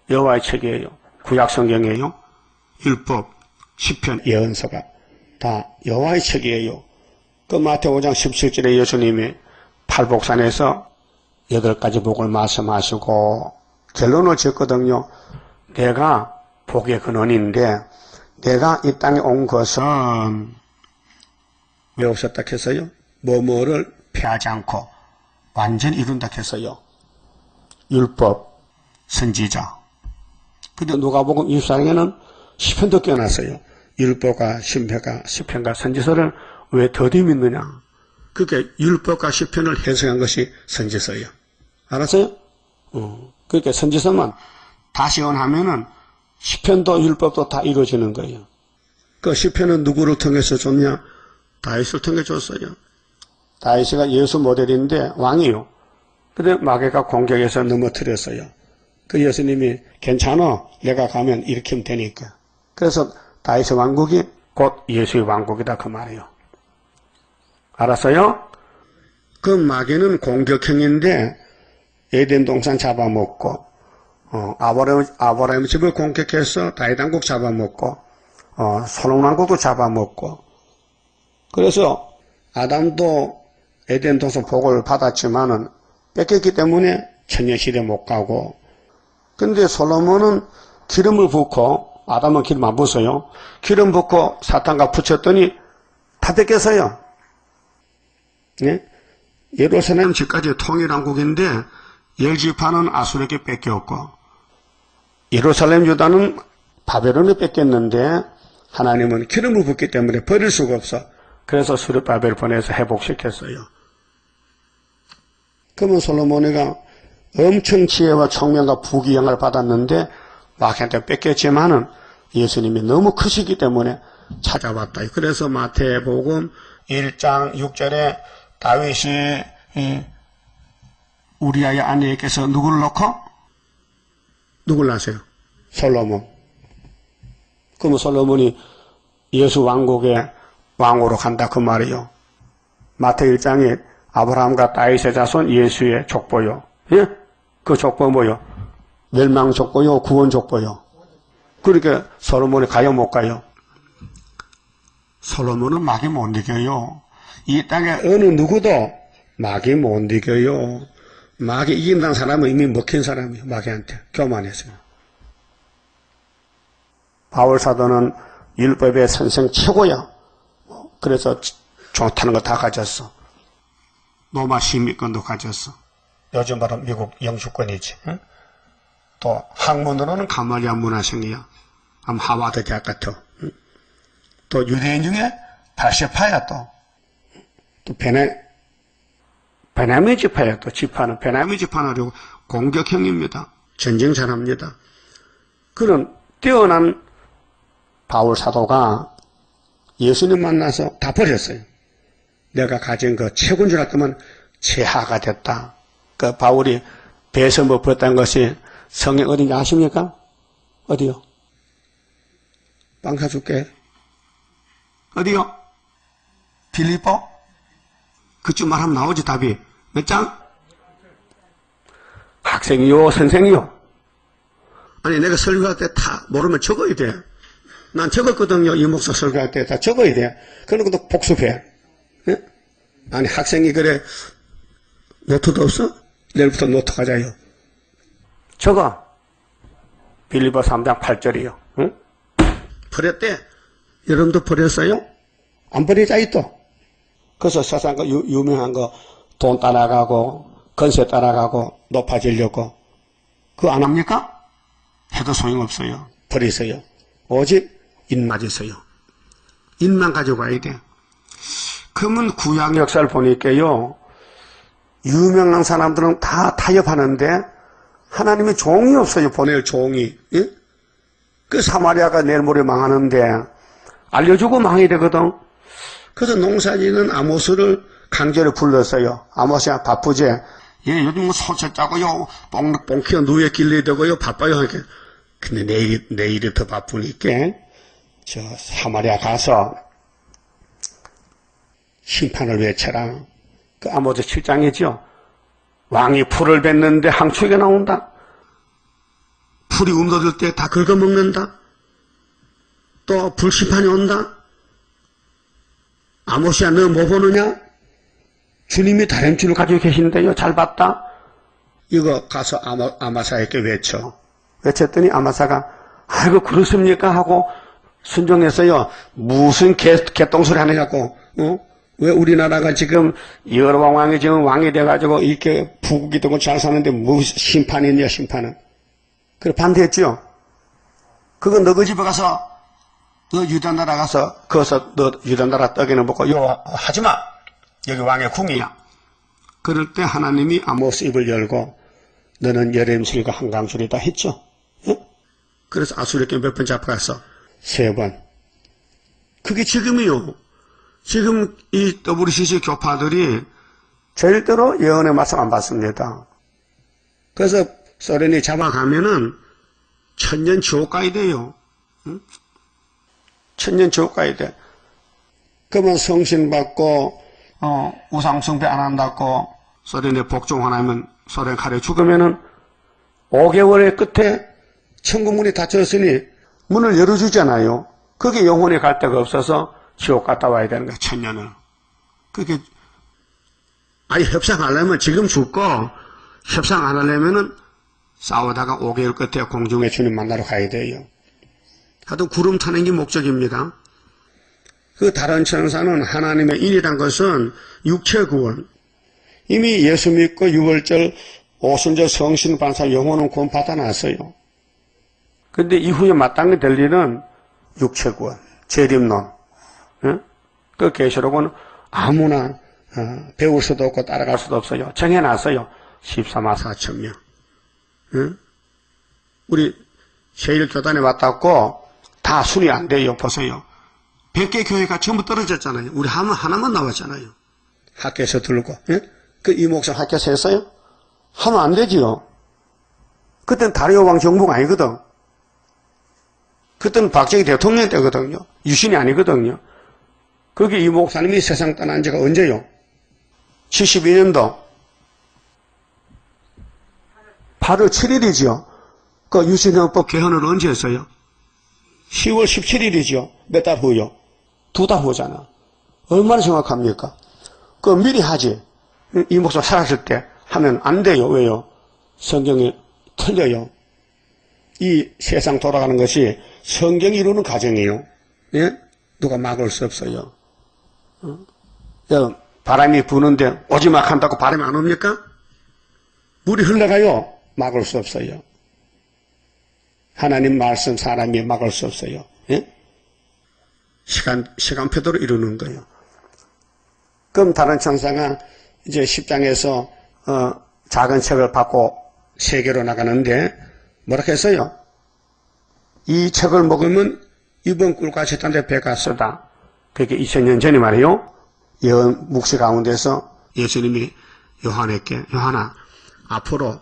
여호와의 책이에요. 구약 성경이에요. 율법, 시편, 예언서가 다 여호와의 책이에요. 그 마태오 5장 17절에 예수님이 팔복산에서 8가지 복을 말씀하시고 결론을 지었거든요. 내가 복의 근원인데 내가 이 땅에 온 것은 왜 오셨다 했어요? 뭐뭐를 폐하지 않고 완전히 이룬다 했어요. 율법, 선지자. 근데 누가복음 24장에는 시편도 껴놨어요. 율법과 신표가 시편과 선지서를 왜 더디 믿느냐? 그게 율법과 시편을 해석한 것이 선지서예요. 알았어요? 그러니까 선지서만 다시 원하면은 시편도 율법도 다 이루어지는 거예요. 그 시편은 누구를 통해서 줬냐? 다윗을 통해 줬어요. 다윗이가 예수 모델인데 왕이요. 근데 마귀가 공격해서 넘어뜨렸어요. 그 예수님이 괜찮아. 내가 가면 일으키면 되니까. 그래서 다윗의 왕국이 곧 예수의 왕국이다 그 말이에요. 알았어요? 그 마귀는 공격형인데 에덴 동산 잡아먹고 아브라함 집을 공격해서 다윗 왕국 잡아먹고 솔로몬 왕국도 잡아먹고 그래서 아담도 에덴 동산 복을 받았지만은 뺏겼기 때문에 천년시대 못 가고 근데 솔로몬은 기름을 붓고 아담은 기름 안 부었어요. 기름 붓고 사탄과 붙였더니 다 뺏겼어요. 네? 예루살렘 지까지 통일왕국인데 10지파는 아수르에게 뺏겼고 예루살렘 유다는 바벨론에 뺏겼는데 하나님은 기름을 붓기 때문에 버릴 수가 없어. 그래서 스룹바벨을 보내서 회복시켰어요. 그러면 솔로몬이가 엄청 지혜와 총명과 부귀영화를 받았는데 마귀한테 뺏겼지만은 예수님이 너무 크시기 때문에 찾아왔다. 그래서 마태복음 1장 6절에 다윗이 우리아의 아내에게서 누구를 놓고? 누구를 낳으세요? 솔로몬. 그러면 솔로몬이 예수 왕국의 왕으로 간다 그 말이요. 마태 1장에 아브라함과 다윗의 자손 예수의 족보요. 예? 그 족보 뭐요? 멸망 족보요, 구원 족보요. 그러니까 솔로몬이 가요, 못 가요? 솔로몬은 마귀 못 이겨요. 이 땅에 어느 누구도 마귀 못 이겨요. 마귀 이긴다는 사람은 이미 먹힌 사람이에요. 마귀한테 교만했어요. 바울 사도는 율법의 선생 최고야. 그래서 좋다는 거 다 가졌어. 로마 시민권도 가졌어. 요즘 바로 미국 영주권이지. 응? 또 학문으로는 가말리아 문화생이야. 하와드 대학 같아. 응? 또 유대인 중에 바세파야 또. 또 베냐민 지파야 또 지파는 베냐민 지파는 공격형입니다. 전쟁 잘합니다. 그런 뛰어난 바울 사도가 예수님 만나서 다 버렸어요. 내가 가진 그 최고인 줄 알았더만 최하가 됐다. 그 바울이 배에서 못 벗었다는 것이 성경 어딘지 아십니까? 어디요? 빵 사줄게. 어디요? 빌립보? 그쯤 말하면 나오지 답이. 몇 장? 학생이요 선생이요? 아니 내가 설교할 때 다 모르면 적어야 돼. 난 적었거든요. 이 목사 설교할 때 다 적어야 돼. 그런 것도 복습해. 예? 아니 학생이 그래 노트도 없어? 내일부터 노트 가자요. 적어. 빌립보 3장 8절이요. 응? 버렸대. 여러분도 버렸어요? 안 버리자 또. 그래서 세상 거 유명한 거 돈 따라가고 건세 따라가고 높아지려고 그거 안 합니까? 해도 소용없어요. 버리세요. 오직 인 맞으세요. 인만 가지고 가야 돼. 그러면 구약 역사를 보니까요. 유명한 사람들은 다 타협하는데 하나님이 종이 없어요. 보낼 종이. 예? 그 사마리아가 내일 모레 망하는데 알려주고 망해야 되거든. 그래서 농사지는 아모스를 강제로 불렀어요. 아모스야 바쁘지? 예, 요즘 뭐 소채 짜고요. 뽕키가 누에 길러야 되고요. 바빠요. 이렇게. 근데 내일이 더 바쁘니까 저 사마리아 가서 심판을 외쳐라. 그 아모스 7장이죠. 왕이 풀을 뱉는데 항초가 나온다. 풀이 움너들 때 다 긁어먹는다. 또 불심판이 온다. 아모스야 너 뭐 보느냐? 주님이 다림줄을 가지고 계신데요. 잘 봤다. 이거 가서 아마사에게 외쳐. 외쳤더니 아마사가 아이고 그렇습니까? 하고 순종했어요. 무슨 개똥소리 하느냐고. 왜 우리나라가 지금 여로왕 왕이 지금 왕이 돼가지고 이렇게 부국이 되고 잘 사는데 무슨 심판이 있냐 심판은. 그래 반대했죠. 그거 너희 집에 가서 너 유다나라 가서 거기서 너 유다나라 떡에는 먹고 요 하지마. 여기 왕의 궁이야. 그럴 때 하나님이 아모스 입을 열고 너는 여렘술과 한강술이다 했죠. 예? 그래서 아수르께 몇 번 잡혀갔어? 3번. 그게 지금이요. 지금 이 WCC 교파들이 절대로 예언의 말씀 안 받습니다. 그래서 소련이 잡아가면은 천년 지옥 가야 돼요. 응? 천년 지옥 가야 돼. 그러면 성신 받고 우상숭배 안 한다고 소련에 복종 안 하면 소련 칼에 죽으면은 5개월의 끝에 천국문이 닫혔으니 문을 열어주잖아요. 그게 영혼이 갈 데가 없어서 지옥 갔다 와야 되는 거야, 천년을. 그게, 아니, 협상 하려면 지금 죽고, 협상 안 하려면은 싸우다가 5개월 끝에 공중에 주님 만나러 가야 돼요. 하여튼 구름 타는 게 목적입니다. 그 다른 천사는 하나님의 일이란 것은 육체 구원. 이미 예수 믿고 6월절 오순절 성신 반사 영혼은 구원 받아놨어요. 근데 이후에 마땅히 될 일은 육체 구원, 재림론. 그 계시록은 아무나 배울 수도 없고 따라갈 수도 없어요. 정해놨어요. 14만 4천 명. 우리 제1교단에 왔다고 다 순위 안 돼요. 보세요. 100개 교회가 전부 떨어졌잖아요. 우리 하나만 나왔잖아요. 학교에서 들고. 그 이목사 학교에서 했어요? 하면 안 되지요. 그땐 다리오 왕 정부가 아니거든. 그때는 박정희 대통령 때거든요. 유신이 아니거든요. 거기 이 목사님이 세상 떠난 지가 언제요? 72년도 8월 7일이죠. 그 유신헌법 개헌을 언제 했어요? 10월 17일이죠. 몇 달 후요? 2달 후잖아. 얼마나 정확합니까? 그 미리 하지. 이 목사 살았을 때 하면 안 돼요. 왜요? 성경이 틀려요. 이 세상 돌아가는 것이 성경이 이루는 과정이에요. 예? 누가 막을 수 없어요. 바람이 부는데 오지막 한다고 바람이 안 옵니까? 물이 흘러가요. 막을 수 없어요. 하나님 말씀 사람이 막을 수 없어요. 예? 시간표대로 이루는 거예요. 그럼 다른 천사가 이제 10장에서 작은 책을 받고 세계로 나가는데 뭐라 했어요? 이 책을 먹으면 이번 꿀같이 딴데 배가 쓰다. 그게 2000년 전이 말이에요. 예언 묵시 가운데서 예수님이 요한에게 요한아 앞으로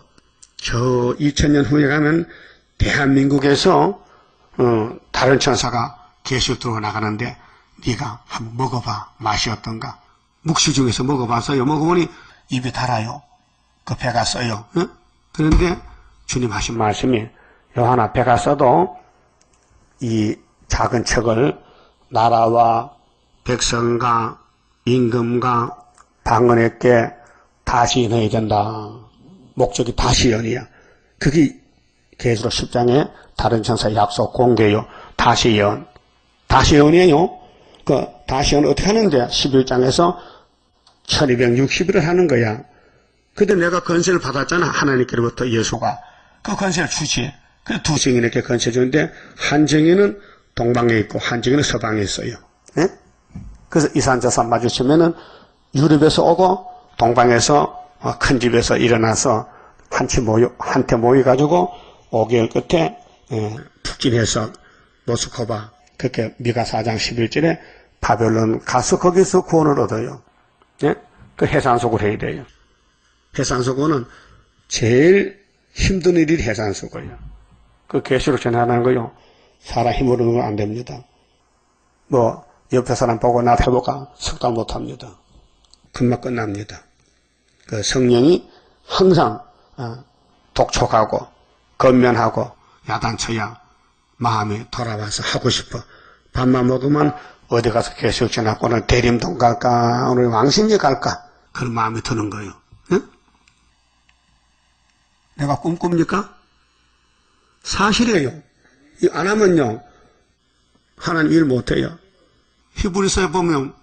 저 2000년 후에 가면 대한민국에서 다른 천사가 계속 들어나가는데 네가 한번 먹어봐. 맛이 어떤가? 묵시 중에서 먹어봤어요. 먹어보니 입이 달아요. 그 배가 써요. 응? 그런데 주님 하신 말씀이 요한아 배가 써도 이 작은 책을 나라와 백성과 임금과 방언에게 다시 넣어야 된다. 목적이 다시 연이야. 그게 계시록 10장에 다른 천사의 약속 공개요. 다시 연. 다시 연이에요. 그 다시 연 어떻게 하는데 11장에서 1260일을 하는 거야. 근데 내가 권세를 받았잖아. 하나님께로부터 예수가. 그 권세를 주지. 그래서 두 증인에게 권세 주는데 한 증인은 동방에 있고 한 증인은 서방에 있어요. 네? 그래서 이산저산 마주치면은 유럽에서 오고 동방에서 큰 집에서 일어나서 한테 모여가지고 5개월 끝에 북진해서 모스크바 그렇게 미가 4장 11절에 바벨론 가서 거기서 구원을 얻어요. 예? 그 해산소고를 해야 돼요. 해산소고는 제일 힘든 일이 해산소고예요. 그 계시로 전하는 거요. 사람 힘으로는 안 됩니다. 뭐 옆에 사람 보고 나 해볼까? 석달 못합니다. 금방 끝납니다. 그 성령이 항상 독촉하고 건면하고 야단쳐야 마음이 돌아와서 하고 싶어. 밥만 먹으면 어디 가서 계속 전하고 오늘 대림동 갈까? 오늘 왕십리 갈까? 그런 마음이 드는 거예요. 응? 내가 꿈꿉니까? 사실이에요. 안 하면요 하나님 일 못해요. 히브리서에 보면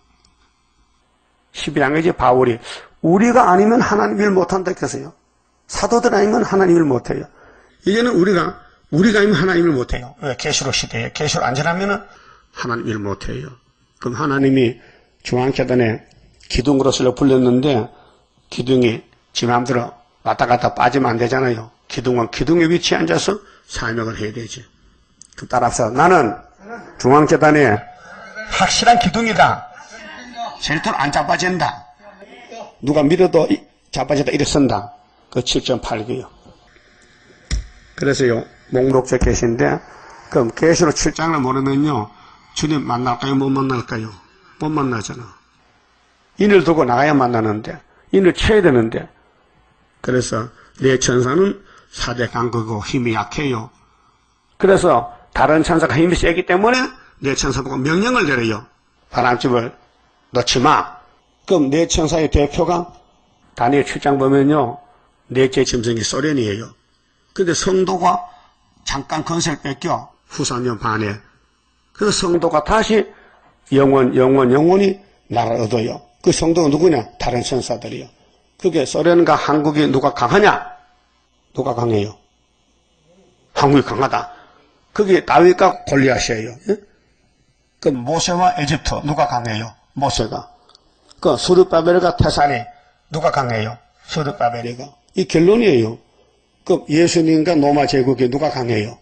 11장이지 바울이 우리가 아니면 하나님 일 못한다 했어요. 사도들 아니면 하나님 일 못해요. 이제는 우리가 아니면 하나님 일 못해요. 왜? 계시록 시대에 계시록 안 지나면은 하나님 일 못해요. 그럼 하나님이 중앙재단에 기둥으로서 불렸는데 기둥이 지 마음대로 왔다 갔다 빠지면 안 되잖아요. 기둥은 기둥의 위치에 앉아서 사명을 해야 되지. 그럼 따라서 나는 중앙재단에 확실한 기둥이다. 절대로 안 자빠진다. 누가 밀어도 자빠지다 일어선다. 그 7.8기요. 그래서요 목록적 계신데 그럼 계시록 7장을 모르면요 주님 만날까요? 못 만날까요? 못 만나잖아. 인을 두고 나가야 만나는데 인을 쳐야 되는데 그래서 내 천사는 4대 강국이고 힘이 약해요. 그래서 다른 천사가 힘이 세기 때문에 내 천사 보고 명령을 내려요. 바람집을 넣지 마. 그럼 내 천사의 대표가 다니엘 7장 보면요 넷째 짐승이 소련이에요. 근데 성도가 잠깐 건세를 뺏겨 후사년 반에. 그래서 성도가 다시 영원히 나라를 얻어요. 그 성도가 누구냐? 다른 천사들이요. 그게 소련과 한국이 누가 강하냐? 누가 강해요? 한국이 강하다. 그게 다윗과 골리앗이에요. 예? 그 모세와 에집트 누가 강해요? 모세가. 그 수르바벨과 태산이 누가 강해요? 수르바벨이가. 이 결론이에요. 그 예수님과 로마 제국이 누가 강해요?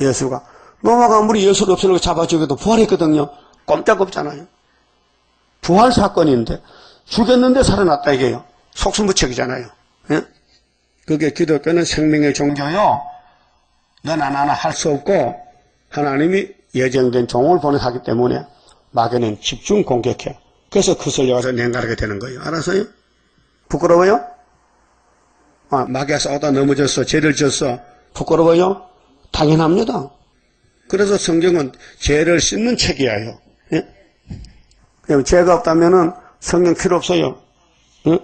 예수가. 로마가 아무리 예수를 없애려고 잡아주기도 부활했거든요. 꼼짝없잖아요. 부활 사건인데 죽였는데 살아났다 이게요. 속수무책이잖아요. 예? 그게 기독교는 생명의 종교요. 너나 나나 할 수 없고 하나님이 예정된 종을 보내하기 때문에 마귀는 집중 공격해. 그래서 그슬 와서 냉가르게 되는 거예요. 알아서요? 부끄러워요? 마귀가 싸우다 넘어졌어. 죄를 졌어. 부끄러워요? 당연합니다. 그래서 성경은 죄를 씻는 책이에요. 예? 죄가 없다면은 성경 필요 없어요. 예?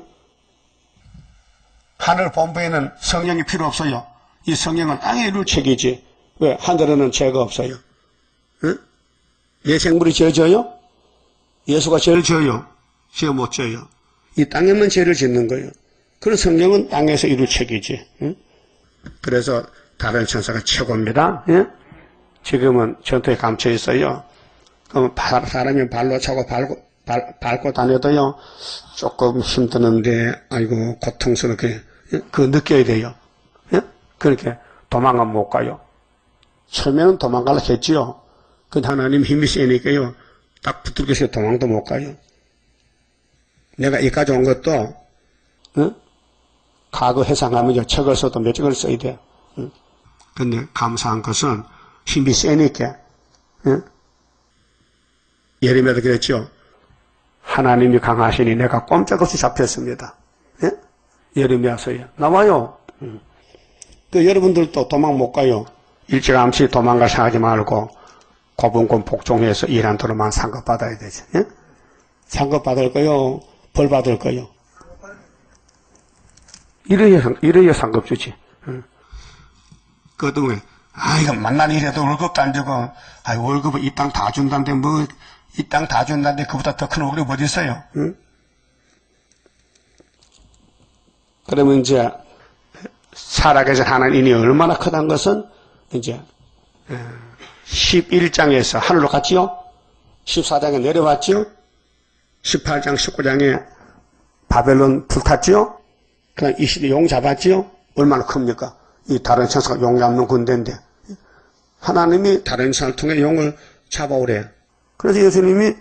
하늘 본부에는 성령이 필요 없어요. 이 성경은 땅에 이룰 책이지. 왜? 하늘에는 죄가 없어요. 예? 내 생물이 죄 져요? 예수가 죄를 져요? 죄 못 져요. 이 땅에만 죄를 짓는 거예요. 그런 성경은 땅에서 이룰 책이지. 예? 그래서 다른 천사가 최고입니다. 예? 지금은 전투에 감춰 있어요. 그럼 사람이 발로 차고 밟고 다녀도요, 조금 힘드는데, 아이고, 고통스럽게, 그거 느껴야 돼요. 그렇게 도망가면 못 가요. 처음에는 도망가려 했지요. 근데 하나님 힘이 세니까요. 딱 붙들고 있어요. 도망도 못 가요. 내가 이까지 온 것도, 응? 과거 해상하면 척을 써도 몇 적을 써야 돼요. 응? 근데 감사한 것은 힘이 세니까, 응? 예레미야도 그랬죠. 하나님이 강하시니 내가 꼼짝없이 잡혔습니다. 예? 예레미야서에 나와요. 그 여러분들도 도망 못 가요. 일찌감치 도망갈 생각하지 말고 고분권 복종해서 일한토로만 상급 받아야 되지. 예? 상급 받을 거요? 벌 받을 거요? 이래야 상급 주지. 그동안 이거 만난 일에도 월급도 안 주고 월급을 이 땅 다 준다는데 뭐 이 땅 다 준다는데 그보다 더 큰 월급이 어디 있어요? 응? 그러면 이제 살아계신 하나님이 얼마나 크다는 것은 이제 11장에서 하늘로 갔지요. 14장에 내려왔지요. 18장 19장에 바벨론 불탔지요. 그다음 20대 용 잡았지요. 얼마나 큽니까? 이 다른 천사가 용 잡는 군대인데 하나님이 다른 천사를 통해 용을 잡아오래요. 그래서 예수님이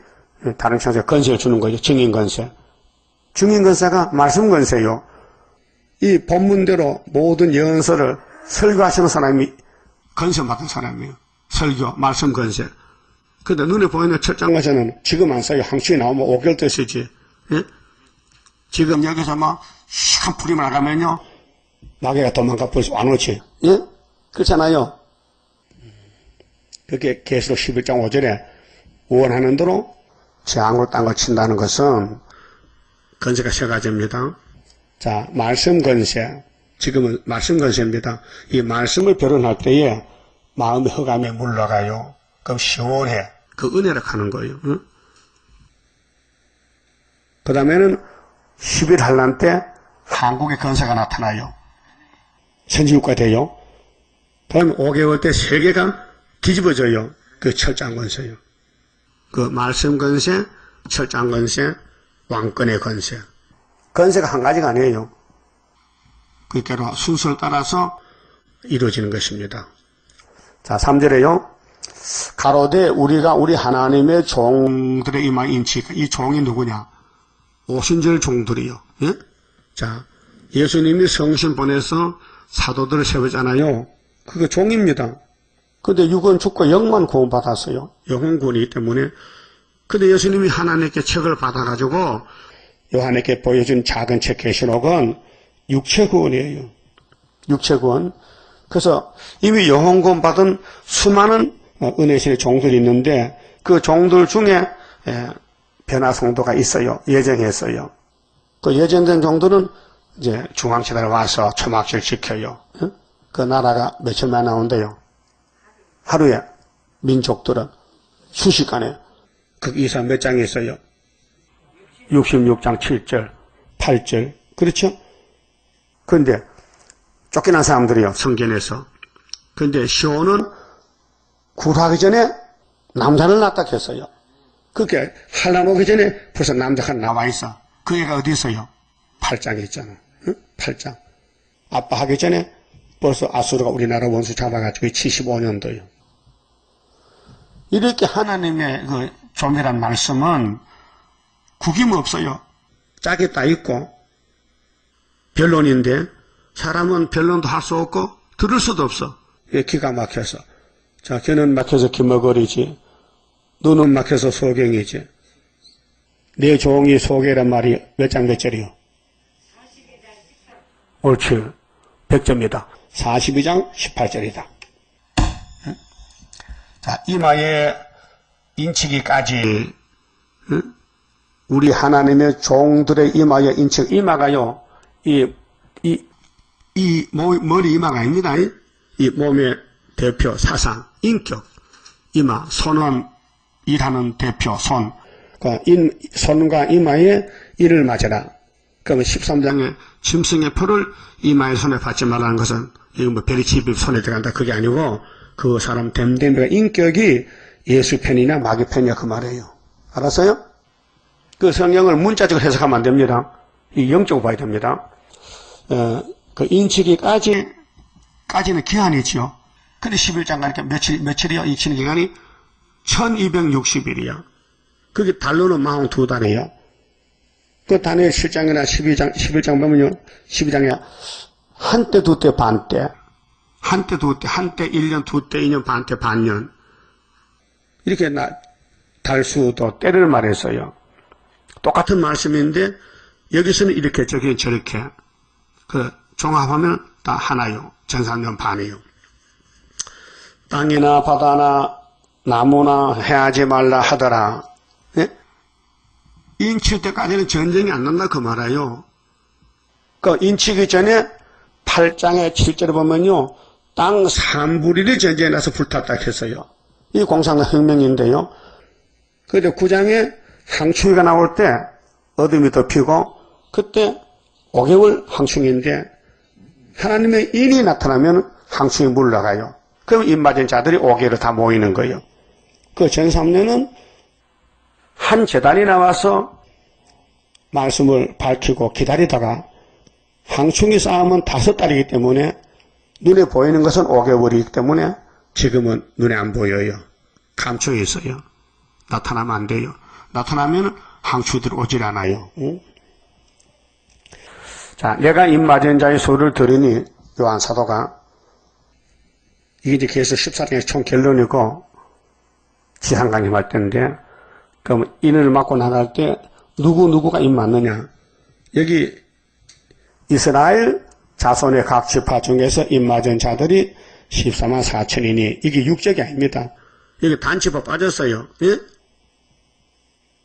다른 천사에 건세를 주는 거죠. 증인 건세. 증인 건세가 말씀 건세요. 이 본문대로 모든 예언서를 설교하시는 사람이 건세 받은 사람이에요. 설교, 말씀 건세. 근데 눈에 보이는 첫 장가서는 지금 안 써요. 항시에 나오면 5개월 때 쓰지. 예? 지금 여기서 막 시간 풀이 나가면요. 마귀가 도망가 벌써 안 오지. 예? 그렇잖아요. 그렇게 계시록 11장 5절에 원하는 대로 재앙으로 땅을 친다는 것은 건세가 세 가지입니다. 자, 말씀 건세. 지금은 말씀 건세입니다. 이 말씀을 변론할 때에 마음의 흑암에 물러가요. 그럼 시원해. 그 은혜를 하는 거예요. 응? 그 다음에는 11한란 때 한국의 건세가 나타나요. 선진국가 돼요. 그럼 5개월 때 세계가 뒤집어져요. 그 철장 건세요. 그 말씀 건세, 철장 건세, 왕권의 건세. 건세가 한 가지가 아니에요. 그대로 순서를 따라서 이루어지는 것입니다. 자, 3절에요. 가로되 우리가 우리 하나님의 종들의 이마에 인치니까 이 종이 누구냐? 오순절 종들이요. 예? 자, 예수님이 성신 보내서 사도들을 세우잖아요. 그거 종입니다. 근데 육은 죽고 영만 구원받았어요. 영은 구원이기 때문에. 근데 예수님이 하나님께 책을 받아가지고 요한에게 보여준 작은 책 계시록은 육체 구원이에요. 육체 구원. 그래서 이미 영혼 구원 받은 수많은 은혜신의 종들이 있는데 그 종들 중에 변화 성도가 있어요. 예정했어요. 그 예정된 종들은 이제 중앙시대에 와서 초막절 지켜요. 그 나라가 며칠만 나온대요. 하루에 민족들은 수시간에 그 이사 몇 장이 있어요? 66장 7절, 8절. 그렇죠? 그런데 쫓겨난 사람들이요. 성전에서. 그런데 시온은 굴하기 전에 남자를 낳았다 했어요. 그게 환란 오기 전에 벌써 남자가 나와 있어. 그 애가 어디 있어요? 8장에 있잖아. 응? 8장. 아빠 하기 전에 벌써 아수르가 우리나라 원수 잡아가지고 75년도요. 이렇게 하나님의 그 조밀한 말씀은 구김 없어요. 짝이 다 있고 변론인데 사람은 변론도 할 수 없고 들을 수도 없어. 기가 막혀서. 자, 귀는 막혀서 기머거리지. 눈은 막혀서 소경이지. 내 종이 소개란 말이 몇 장 몇 절이요? 옳지. 100점이다. 42장 18절이다. 자, 이마에 인치기까지 우리 하나님의 종들의 이마에 인치기. 이마가요. 이 머리 이마가 아닙니다. 이 몸의 대표 사상, 인격. 이마, 손은 일하는 대표, 손. 그러니까 손과 이마에 이를 맞아라. 그러면 13장에 짐승의 표를 이마에 손에 받지 말라는 것은 이거 뭐 베리칩이 손에 들어간다 그게 아니고 그 사람 됨됨이가 인격이 예수 편이냐 마귀 편이냐 그 말이에요. 알았어요? 그 성경을 문자적으로 해석하면 안 됩니다. 이 영적으로 봐야 됩니다. 그 인치기까지 11장까지는 기한이지요. 근데 11장 가니까 며칠이요? 이 치는 기간이 1260일이요. 그게 달로는 42달이에요. 그 다니엘 7장이나 11장 보면요. 12장에 한때, 두때, 반때. 한때, 두때, 한때 1년, 두때 2년, 반때, 반년. 이렇게 달수도 때를 말했어요. 똑같은 말씀인데 여기서는 이렇게 저기 저렇게 종합하면 다 하나요. 정산년 반이요. 땅이나 바다나 나무나 해하지 말라 하더라. 예? 인칠 때까지는 전쟁이 안 난다 그 말이에요. 그 인치기 전에 8장의 7절에 보면요. 땅 3분의 1이 전쟁에 나서 불탔다 했어요. 이 공산당 혁명인데요. 그런데 9장에 항충이가 나올 때 어둠이 덮이고 그때 5개월 항충인데 하나님의 인이 나타나면 항충이 물러가요. 그럼 인 맞은 자들이 5개월 다 모이는 거예요. 그 전3년은 한 제단이 나와서 말씀을 밝히고 기다리다가 항충이 쌓으면 5달이기 때문에 눈에 보이는 것은 5개월이기 때문에 지금은 눈에 안 보여요. 감춰 있어요. 나타나면 안 돼요. 나타나면 항충들이 오질 않아요. 응? 자, 내가 입 맞은 자의 소리를 들으니 요한 사도가 이게 이제 계속 14장의 총 결론이고 지상강의 할 때인데 그럼 인을 맞고 나갈 때 누구가 입 맞느냐? 여기 이스라엘 자손의 각 지파 중에서 입 맞은 자들이 14만 4천이니 이게 육적이 아닙니다. 여기 단 지파 빠졌어요. 예?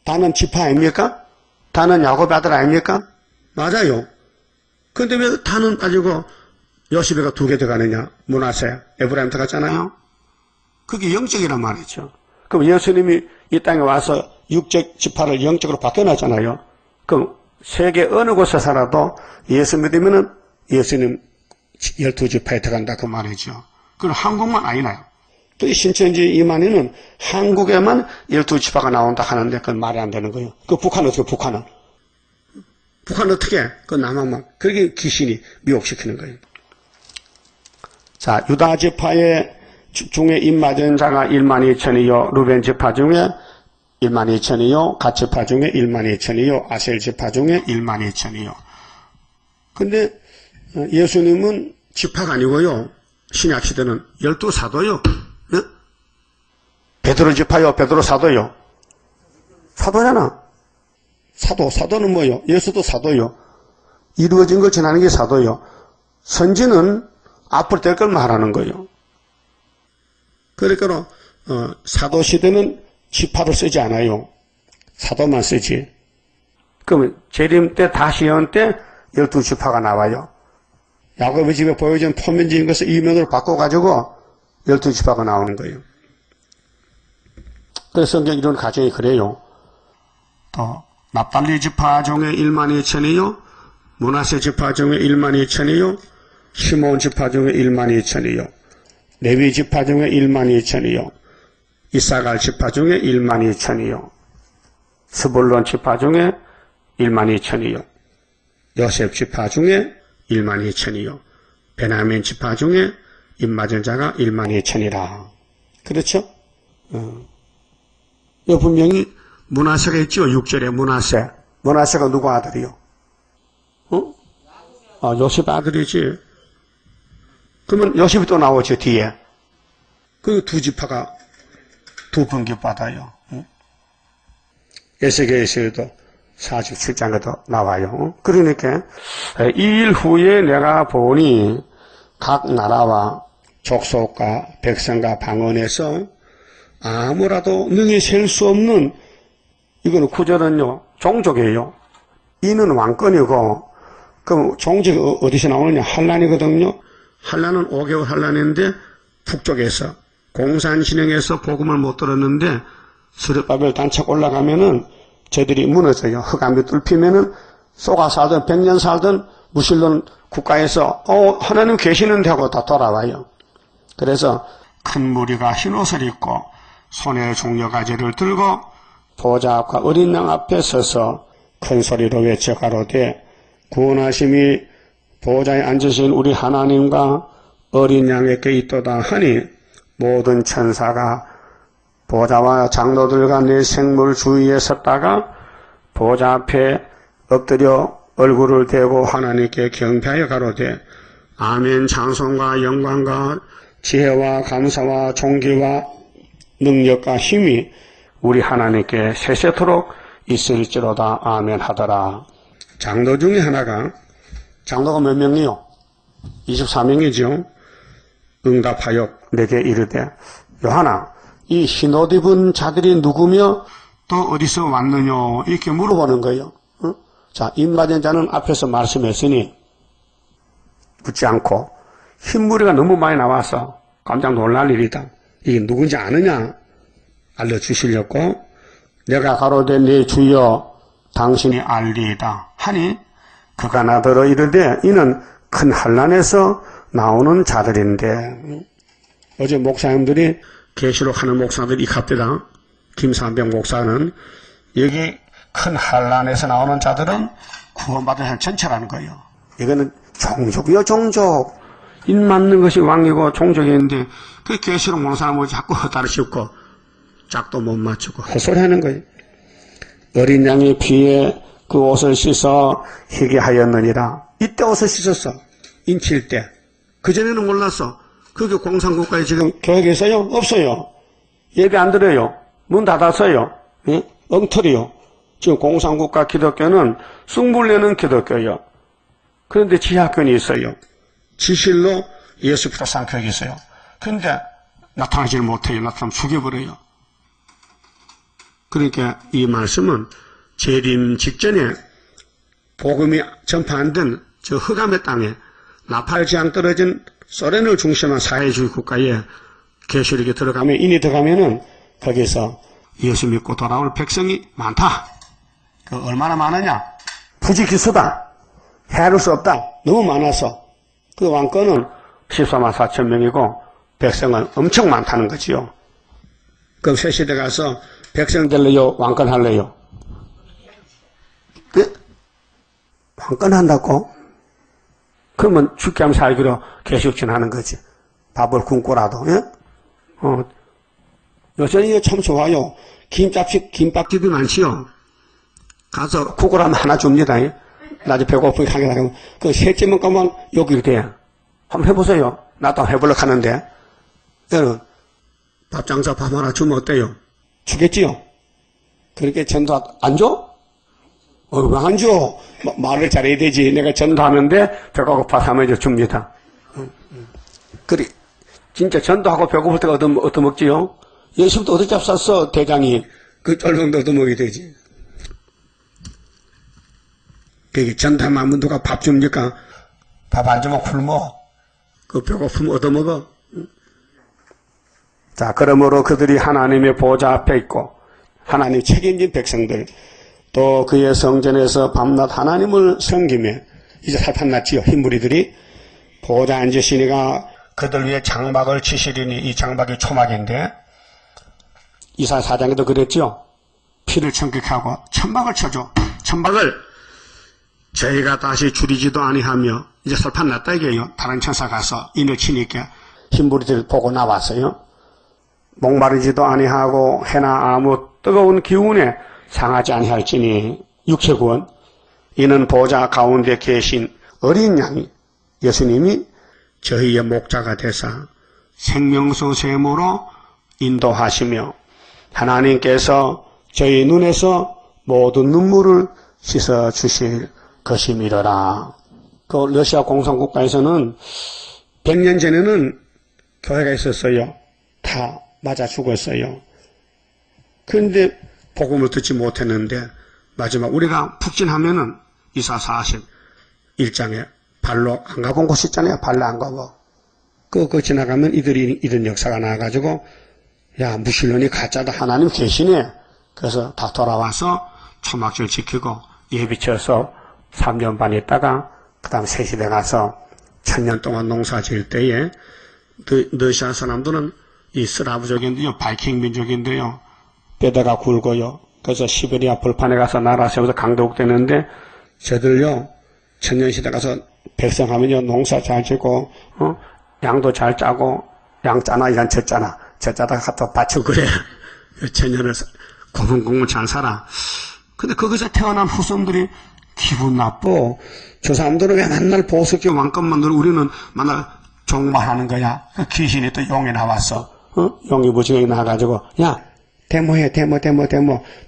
단은 지파 아닙니까? 단은 야곱의 아들 아닙니까? 맞아요. 근데 왜 단은 빠지고 요시베가 2개 들어가느냐? 므낫세, 에브라임 들어갔잖아요. 그게 영적이란 말이죠. 그럼 예수님이 이 땅에 와서 육적 지파를 영적으로 바꿔놨잖아요. 그럼 세계 어느 곳에 살아도 예수 믿으면은 예수님 12지파에 들어간다 그 말이죠. 그럼 한국만 아니나요? 또 이 신천지 이만희는 한국에만 12지파가 나온다 하는데 그건 말이 안 되는 거예요. 그 북한은 어떻게 북한은? 북한 어떻게? 그 남한만. 그렇게 귀신이 미혹시키는 거예요. 자, 유다 지파의 중에 입 맞은 자가 1만 2천이요. 루벤 지파 중에 1만 2천이요. 갓 지파 중에 1만 2천이요. 아셀 지파 중에 1만 2천이요. 근데 예수님은 지파가 아니고요. 신약 시대는 12사도요. 네? 베드로 지파요. 베드로 사도요. 사도잖아. 사도는 뭐요? 예수도 사도요. 이루어진 걸 전하는 게 사도요. 선지는 앞으로 될 걸 말하는 거예요. 그러니까 사도 시대는 지파를 쓰지 않아요. 사도만 쓰지. 그러면 재림 때 다시언 때 12지파가 나와요. 야곱의 집에 보여준 표면적인 것을 이면으로 바꿔가지고 12지파가 나오는 거예요. 그래서 성경 이런 가정이 그래요. 또 납달리 지파 중에 1만 2천이요. 므낫세 지파 중에 1만 2천이요. 시몬 지파 중에 1만 2천이요. 레위 지파 중에 1만 2천이요. 이사갈 지파 중에 1만 2천이요. 스불론 지파 중에 1만 2천이요. 요셉 지파 중에 1만 2천이요. 베냐민 지파 중에 입 맞은 자가 1만 2천이라. 그렇죠? 이 분명히 므낫세가 있죠. 6절에 므낫세. 므낫세가 누구 아들이요? 요셉 아들이지. 그러면 요셉이 또 나오죠. 뒤에. 그 두 지파가 두 분깃받아요. 에스겔에서도 47장에도 나와요. 그러니까 이 일 후에 내가 보니 각 나라와 족속과 백성과 방언에서 아무라도 능히 셀 수 없는 이거는 구절은요 종족이에요. 이는 왕권이고 그럼 종족이 어디서 나오느냐? 한란이거든요. 한란은 5개월 한란인데 북쪽에서 공산신령에서 복음을 못 들었는데 스룹바벨 단착 올라가면은 저들이 무너져요. 흑암이 뚫히면은 쏘가 살든 100년 살든 무신론 국가에서 하나님 계시는데 하고 다 돌아와요. 그래서 큰 무리가 흰옷을 입고 손에 종려가지를 들고 보좌 앞과 어린 양 앞에 서서 큰 소리로 외쳐 가로되 구원하심이 보좌에 앉으신 우리 하나님과 어린 양에게 있도다 하니 모든 천사가 보좌와 장로들과 내 생물 주위에 섰다가 보좌 앞에 엎드려 얼굴을 대고 하나님께 경배하여 가로되 아멘. 찬송과 영광과 지혜와 감사와 존귀와 능력과 힘이 우리 하나님께 세세토록 있을지로다. 아멘 하더라. 장로 중에 하나가, 장로가 몇 명이요? 24명이죠. 응답하여 내게 이르되 요한아, 이 흰옷 입은 자들이 누구며 또 어디서 왔느냐 이렇게 물어보는 거예요. 응? 자, 입맞은 자는 앞에서 말씀했으니 묻지 않고 흰무리가 너무 많이 나와서 깜짝 놀랄 일이다. 이게 누군지 아느냐 알려주시려고 내가 가로되 내 주여 당신이 알리이다 하니 그가 나더러 이르되 이는 큰 환난에서 나오는 자들인데. 어제 목사님들이 계시록 하는 목사들이 이 갑니다. 김삼병 목사는 여기 큰 환난에서 나오는 자들은 구원받은 사람 전체라는 거예요. 이거는 종족이요, 종족. 입 맞는 것이 왕이고 종족인데 그 계시록 목사님은 자꾸 헛다리 씹고 짝도 못 맞추고 헛소리 하는 거예요. 어린 양의 피에 그 옷을 씻어 희게 하였느니라. 이때 옷을 씻었어. 인칠 때. 그전에는 몰랐어. 그게 공산국가에 지금 교회가 있어요? 없어요. 예배 안 드려요. 문 닫았어요. 예? 엉터리요. 지금 공산국가 기독교는 쑥물내는 기독교예요. 그런데 지하교는 있어요. 지실로 예수부터 상교육이 있어요. 그런데 나타나질 못해요. 나타나면 죽여버려요. 그러니까 이 말씀은 재림 직전에 복음이 전파 안 된 저 흑암의 땅에 나팔지향 떨어진 소련을 중심한 사회주의 국가에 계시록에 들어가면, 인이 들어가면은 거기서 예수 믿고 돌아올 백성이 많다. 그 얼마나 많으냐? 부지기수다. 헤아릴 수 없다. 너무 많아서. 그 왕권은 14만 4천 명이고 백성은 엄청 많다는 거지요. 그럼 새 시대 가서 백성 될래요? 왕권 할래요? 네? 왕권 한다고? 그러면 죽게 하면 살기로 계시록전 하는 거지. 밥을 굶고라도, 예? 요새는 이거 참 좋아요. 김밥집이 많지요. 가서 국어라면 하나 줍니다. 예? 나중에 배고프게 가게 되면, 그 셋째만 가면 여기 돼. 한번 해보세요. 나도 해보려고 하는데. 여러분, 밥 장사 밥 하나 주면 어때요? 주겠지요? 그렇게 전도 안 줘? 왜 안 줘? 말을 잘해야 되지. 내가 전도하는데 배가 고파서 하면 이제 줍니다. 그래, 진짜 전도하고 배고플 때가 얻어먹지요? 예수부터 어디 잡쌌어, 대장이. 그 쫄병도 얻어먹게 되지. 그게 전도하면 누가 밥 줍니까? 밥 안 주면 굶어. 그 배고프면 얻어먹어. 자, 그러므로 그들이 하나님의 보좌 앞에 있고 하나님 책임진 백성들, 또 그의 성전에서 밤낮 하나님을 섬기며, 이제 살판났지요. 흰무리들이 보좌 앉으시니가 그들 위에 장막을 치시리니, 이 장막이 초막인데 이사야 4장에도 그랬죠. 피를 청격하고 천막을 쳐줘. 천막을 저희가 다시 줄이지도 아니하며, 이제 살판났다 이게요. 다른 천사 가서 인을 치니까 흰무리들 보고 나왔어요. 목마르지도 아니하고 해나 아무 뜨거운 기운에 상하지 아니할지니 육체구원. 이는 보좌 가운데 계신 어린 양이, 예수님이 저희의 목자가 되사 생명수 샘으로 인도하시며 하나님께서 저희 눈에서 모든 눈물을 씻어 주실 것임이러라. 그 러시아 공산국가에서는 100년 전에는 교회가 있었어요. 다 맞아 죽었어요. 그런데 복음을 듣지 못했는데 마지막 우리가 북진하면은 이사 41장에 발로 안 가본 곳 있잖아요. 발로 안 가고. 그거 지나가면 이들이 이런 역사가 나와가지고, 야, 무신론이 가짜다. 하나님 계시네. 그래서 다 돌아와서 초막절 지키고 예비쳐서 3년 반 있다가 그 다음 새시대 가서 1000년 동안 농사 지을 때에 러시아 사람들은 이 슬라브족인데요, 바이킹 민족인데요, 뼈다가 굵어요. 그래서 시베리아 벌판에 가서 나라 세워서 강대국 되는데, 저들요, 천년시대 가서 백성하면요, 농사 잘 짓고, 양도 잘 짜고, 양 짜나, 이란 젖 짜나. 젖 짜다가 갖다 바쳐 그래. 천년을 고분고분 잘 살아. 근데 거기서 태어난 후손들이 기분 나빠. 저 사람들은 왜 맨날 보석의 왕권만 들고 우리는 맨날 종말하는 거야. 그 귀신이 또 용이 나왔어. 용이 무지개에 나와가지고, 야, 데모해, 데모.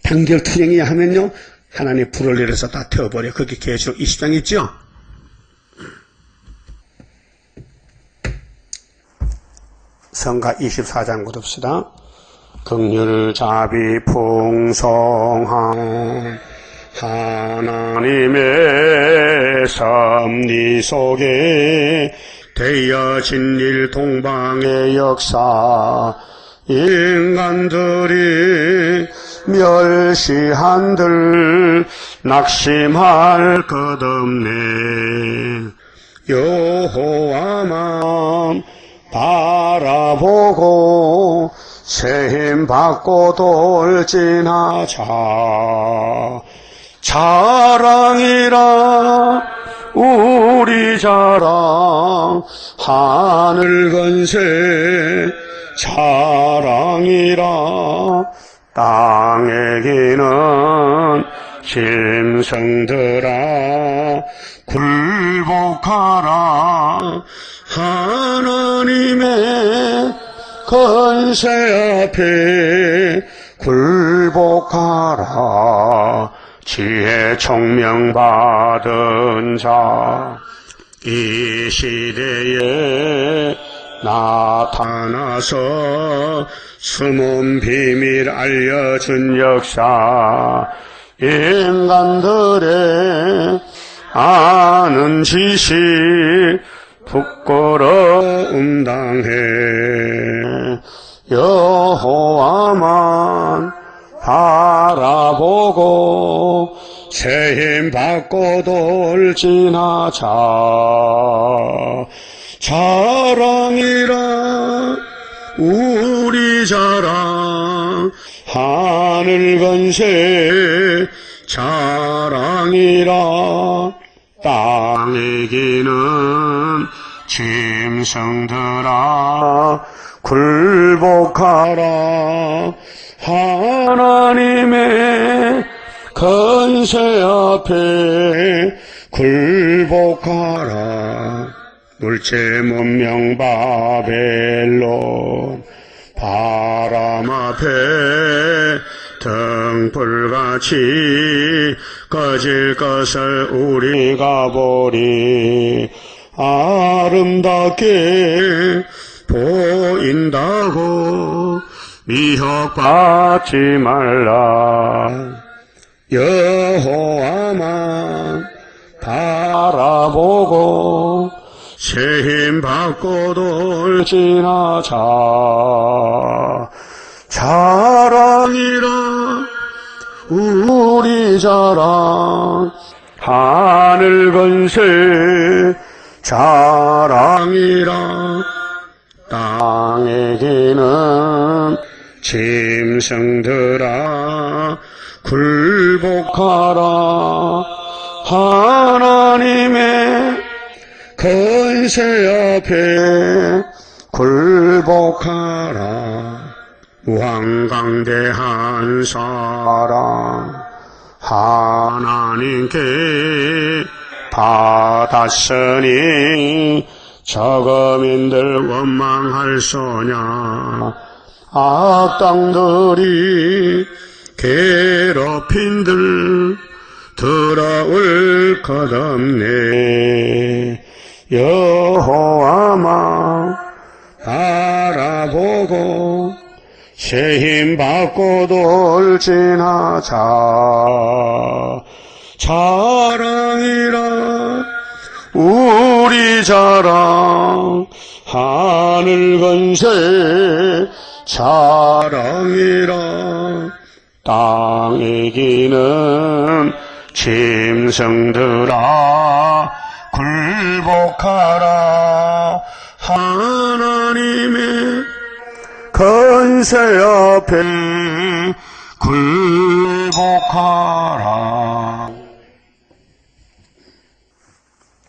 단결 투쟁이야 하면요. 하나님 불을 내려서 다 태워버려. 그게 계시록 20장 있죠? 성가 24장 부릅시다. 긍휼 자비 풍성한 하나님의 섭리 속에 되어진 일 동방의 역사 인간들이 멸시한들 낙심할 것 없네. 여호와만 바라보고 세힘 받고 돌진하자. 자랑이라 우리 자랑 하늘 건세 자랑이라 땅에 기는 짐승들아 굴복하라. 하나님의 건세 앞에 굴복하라. 지혜 총명 받은 자 이 시대에 나타나서 숨은 비밀 알려준 역사 인간들의 아는 지식 부끄러움 당해. 여호와만 바라보고 세힘 받고 돌진하자. 자랑이라 우리 자랑 하늘 건세 자랑이라 땅에 기는 짐승들아 굴복하라. 하나님의 건세 앞에 굴복하라. 물체 문명 바벨론 바람 앞에 등불같이 꺼질 것을 우리가 보리. 아름답게 보인다고 미혹받지 말라. 여호와만 바라보고 세힘 받고 돌진하자. 자랑이라 우리 자랑 하늘 건세 자랑이라 땅에 기는 짐승들아 굴복하라. 하나님의 건세 앞에 굴복하라. 무한강대한 사랑 하나님께 받았으니 저거민들 원망할 소냐. 악당들이 괴롭힌들 들어올 것 없네. 여호와만 바라보고 세힘 받고 돌진하자. 자랑이라 우리 자랑 하늘 건세 자랑이라 땅에 기는 짐승들아 굴복하라. 하나님의 건세 앞에 굴복하라.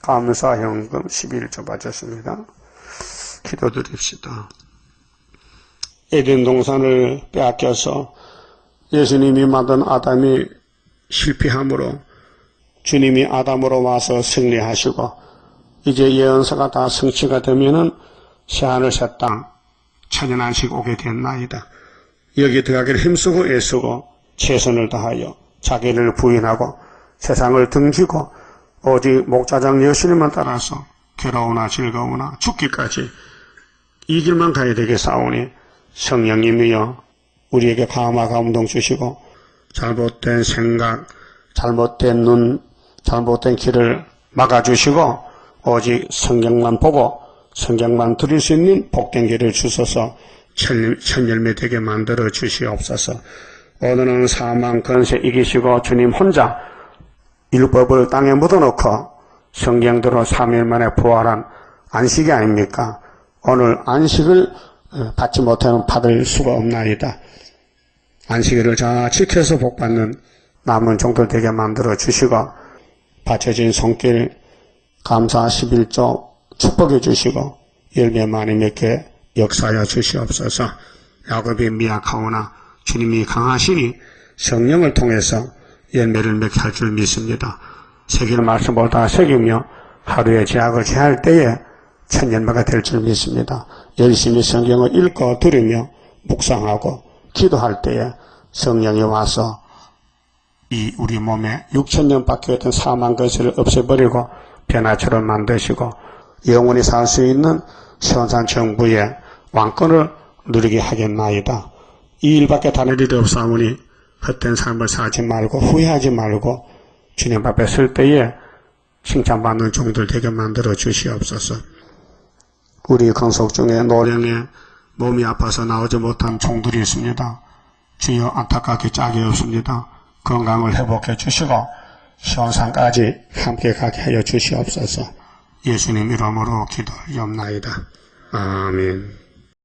감사현금 11조 바쳤습니다. 기도드립시다. 에덴 동산을 빼앗겨서 예수님이 만든 아담이 실패함으로 주님이 아담으로 와서 승리하시고 이제 예언서가 다 성취가 되면은 새하늘 새 땅 천연안식 오게 됐나이다. 여기 들어가기를 힘쓰고 애쓰고 최선을 다하여 자기를 부인하고 세상을 등지고 오직 목자장 예수님만 따라서 괴로우나 즐거우나 죽기까지 이 길만 가야 되겠사오니 성령님이여 우리에게 감화 감동 주시고 잘못된 생각, 잘못된 눈, 잘못된 길을 막아주시고 오직 성경만 보고 성경만 들을 수 있는 복된 길을 주셔서 천열매 되게 만들어 주시옵소서. 오늘은 사망 권세 이기시고 주님 혼자 율법을 땅에 묻어놓고 성경대로 3일 만에 부활한 안식이 아닙니까? 오늘 안식을 받지 못하면 받을 수가 없나이다. 안식일을 잘 지켜서 복받는 남은 종들 되게 만들어 주시고 바쳐진 손길 감사 11조 축복해 주시고 열매 많이 맺게 역사하여 주시옵소서. 야곱이 미약하오나 주님이 강하시니 성령을 통해서 열매를 맺게 할 줄 믿습니다. 새길 말씀보다 새기며 하루의 제약을 제할 때에 천년매가 될 줄 믿습니다. 열심히 성경을 읽고 들으며 묵상하고 기도할 때에 성령이 와서 이 우리 몸에 6,000년 박혀있던 사망 것을 없애버리고 변화처럼 만드시고 영원히 살 수 있는 시온산 정부의 왕권을 누리게 하겠나이다. 이 일밖에 다른 일이 없사오니 헛된 삶을 살지 말고 후회하지 말고 주님 앞에 설 때에 칭찬받는 종들 되게 만들어 주시옵소서. 우리 강속 중에 노령에 몸이 아파서 나오지 못한 종들이 있습니다. 주여 안타깝게 짝이 없습니다. 건강을 회복해 주시고 시온산까지 함께 가게 하여 주시옵소서. 예수님 이름으로 기도하옵나이다. 아멘.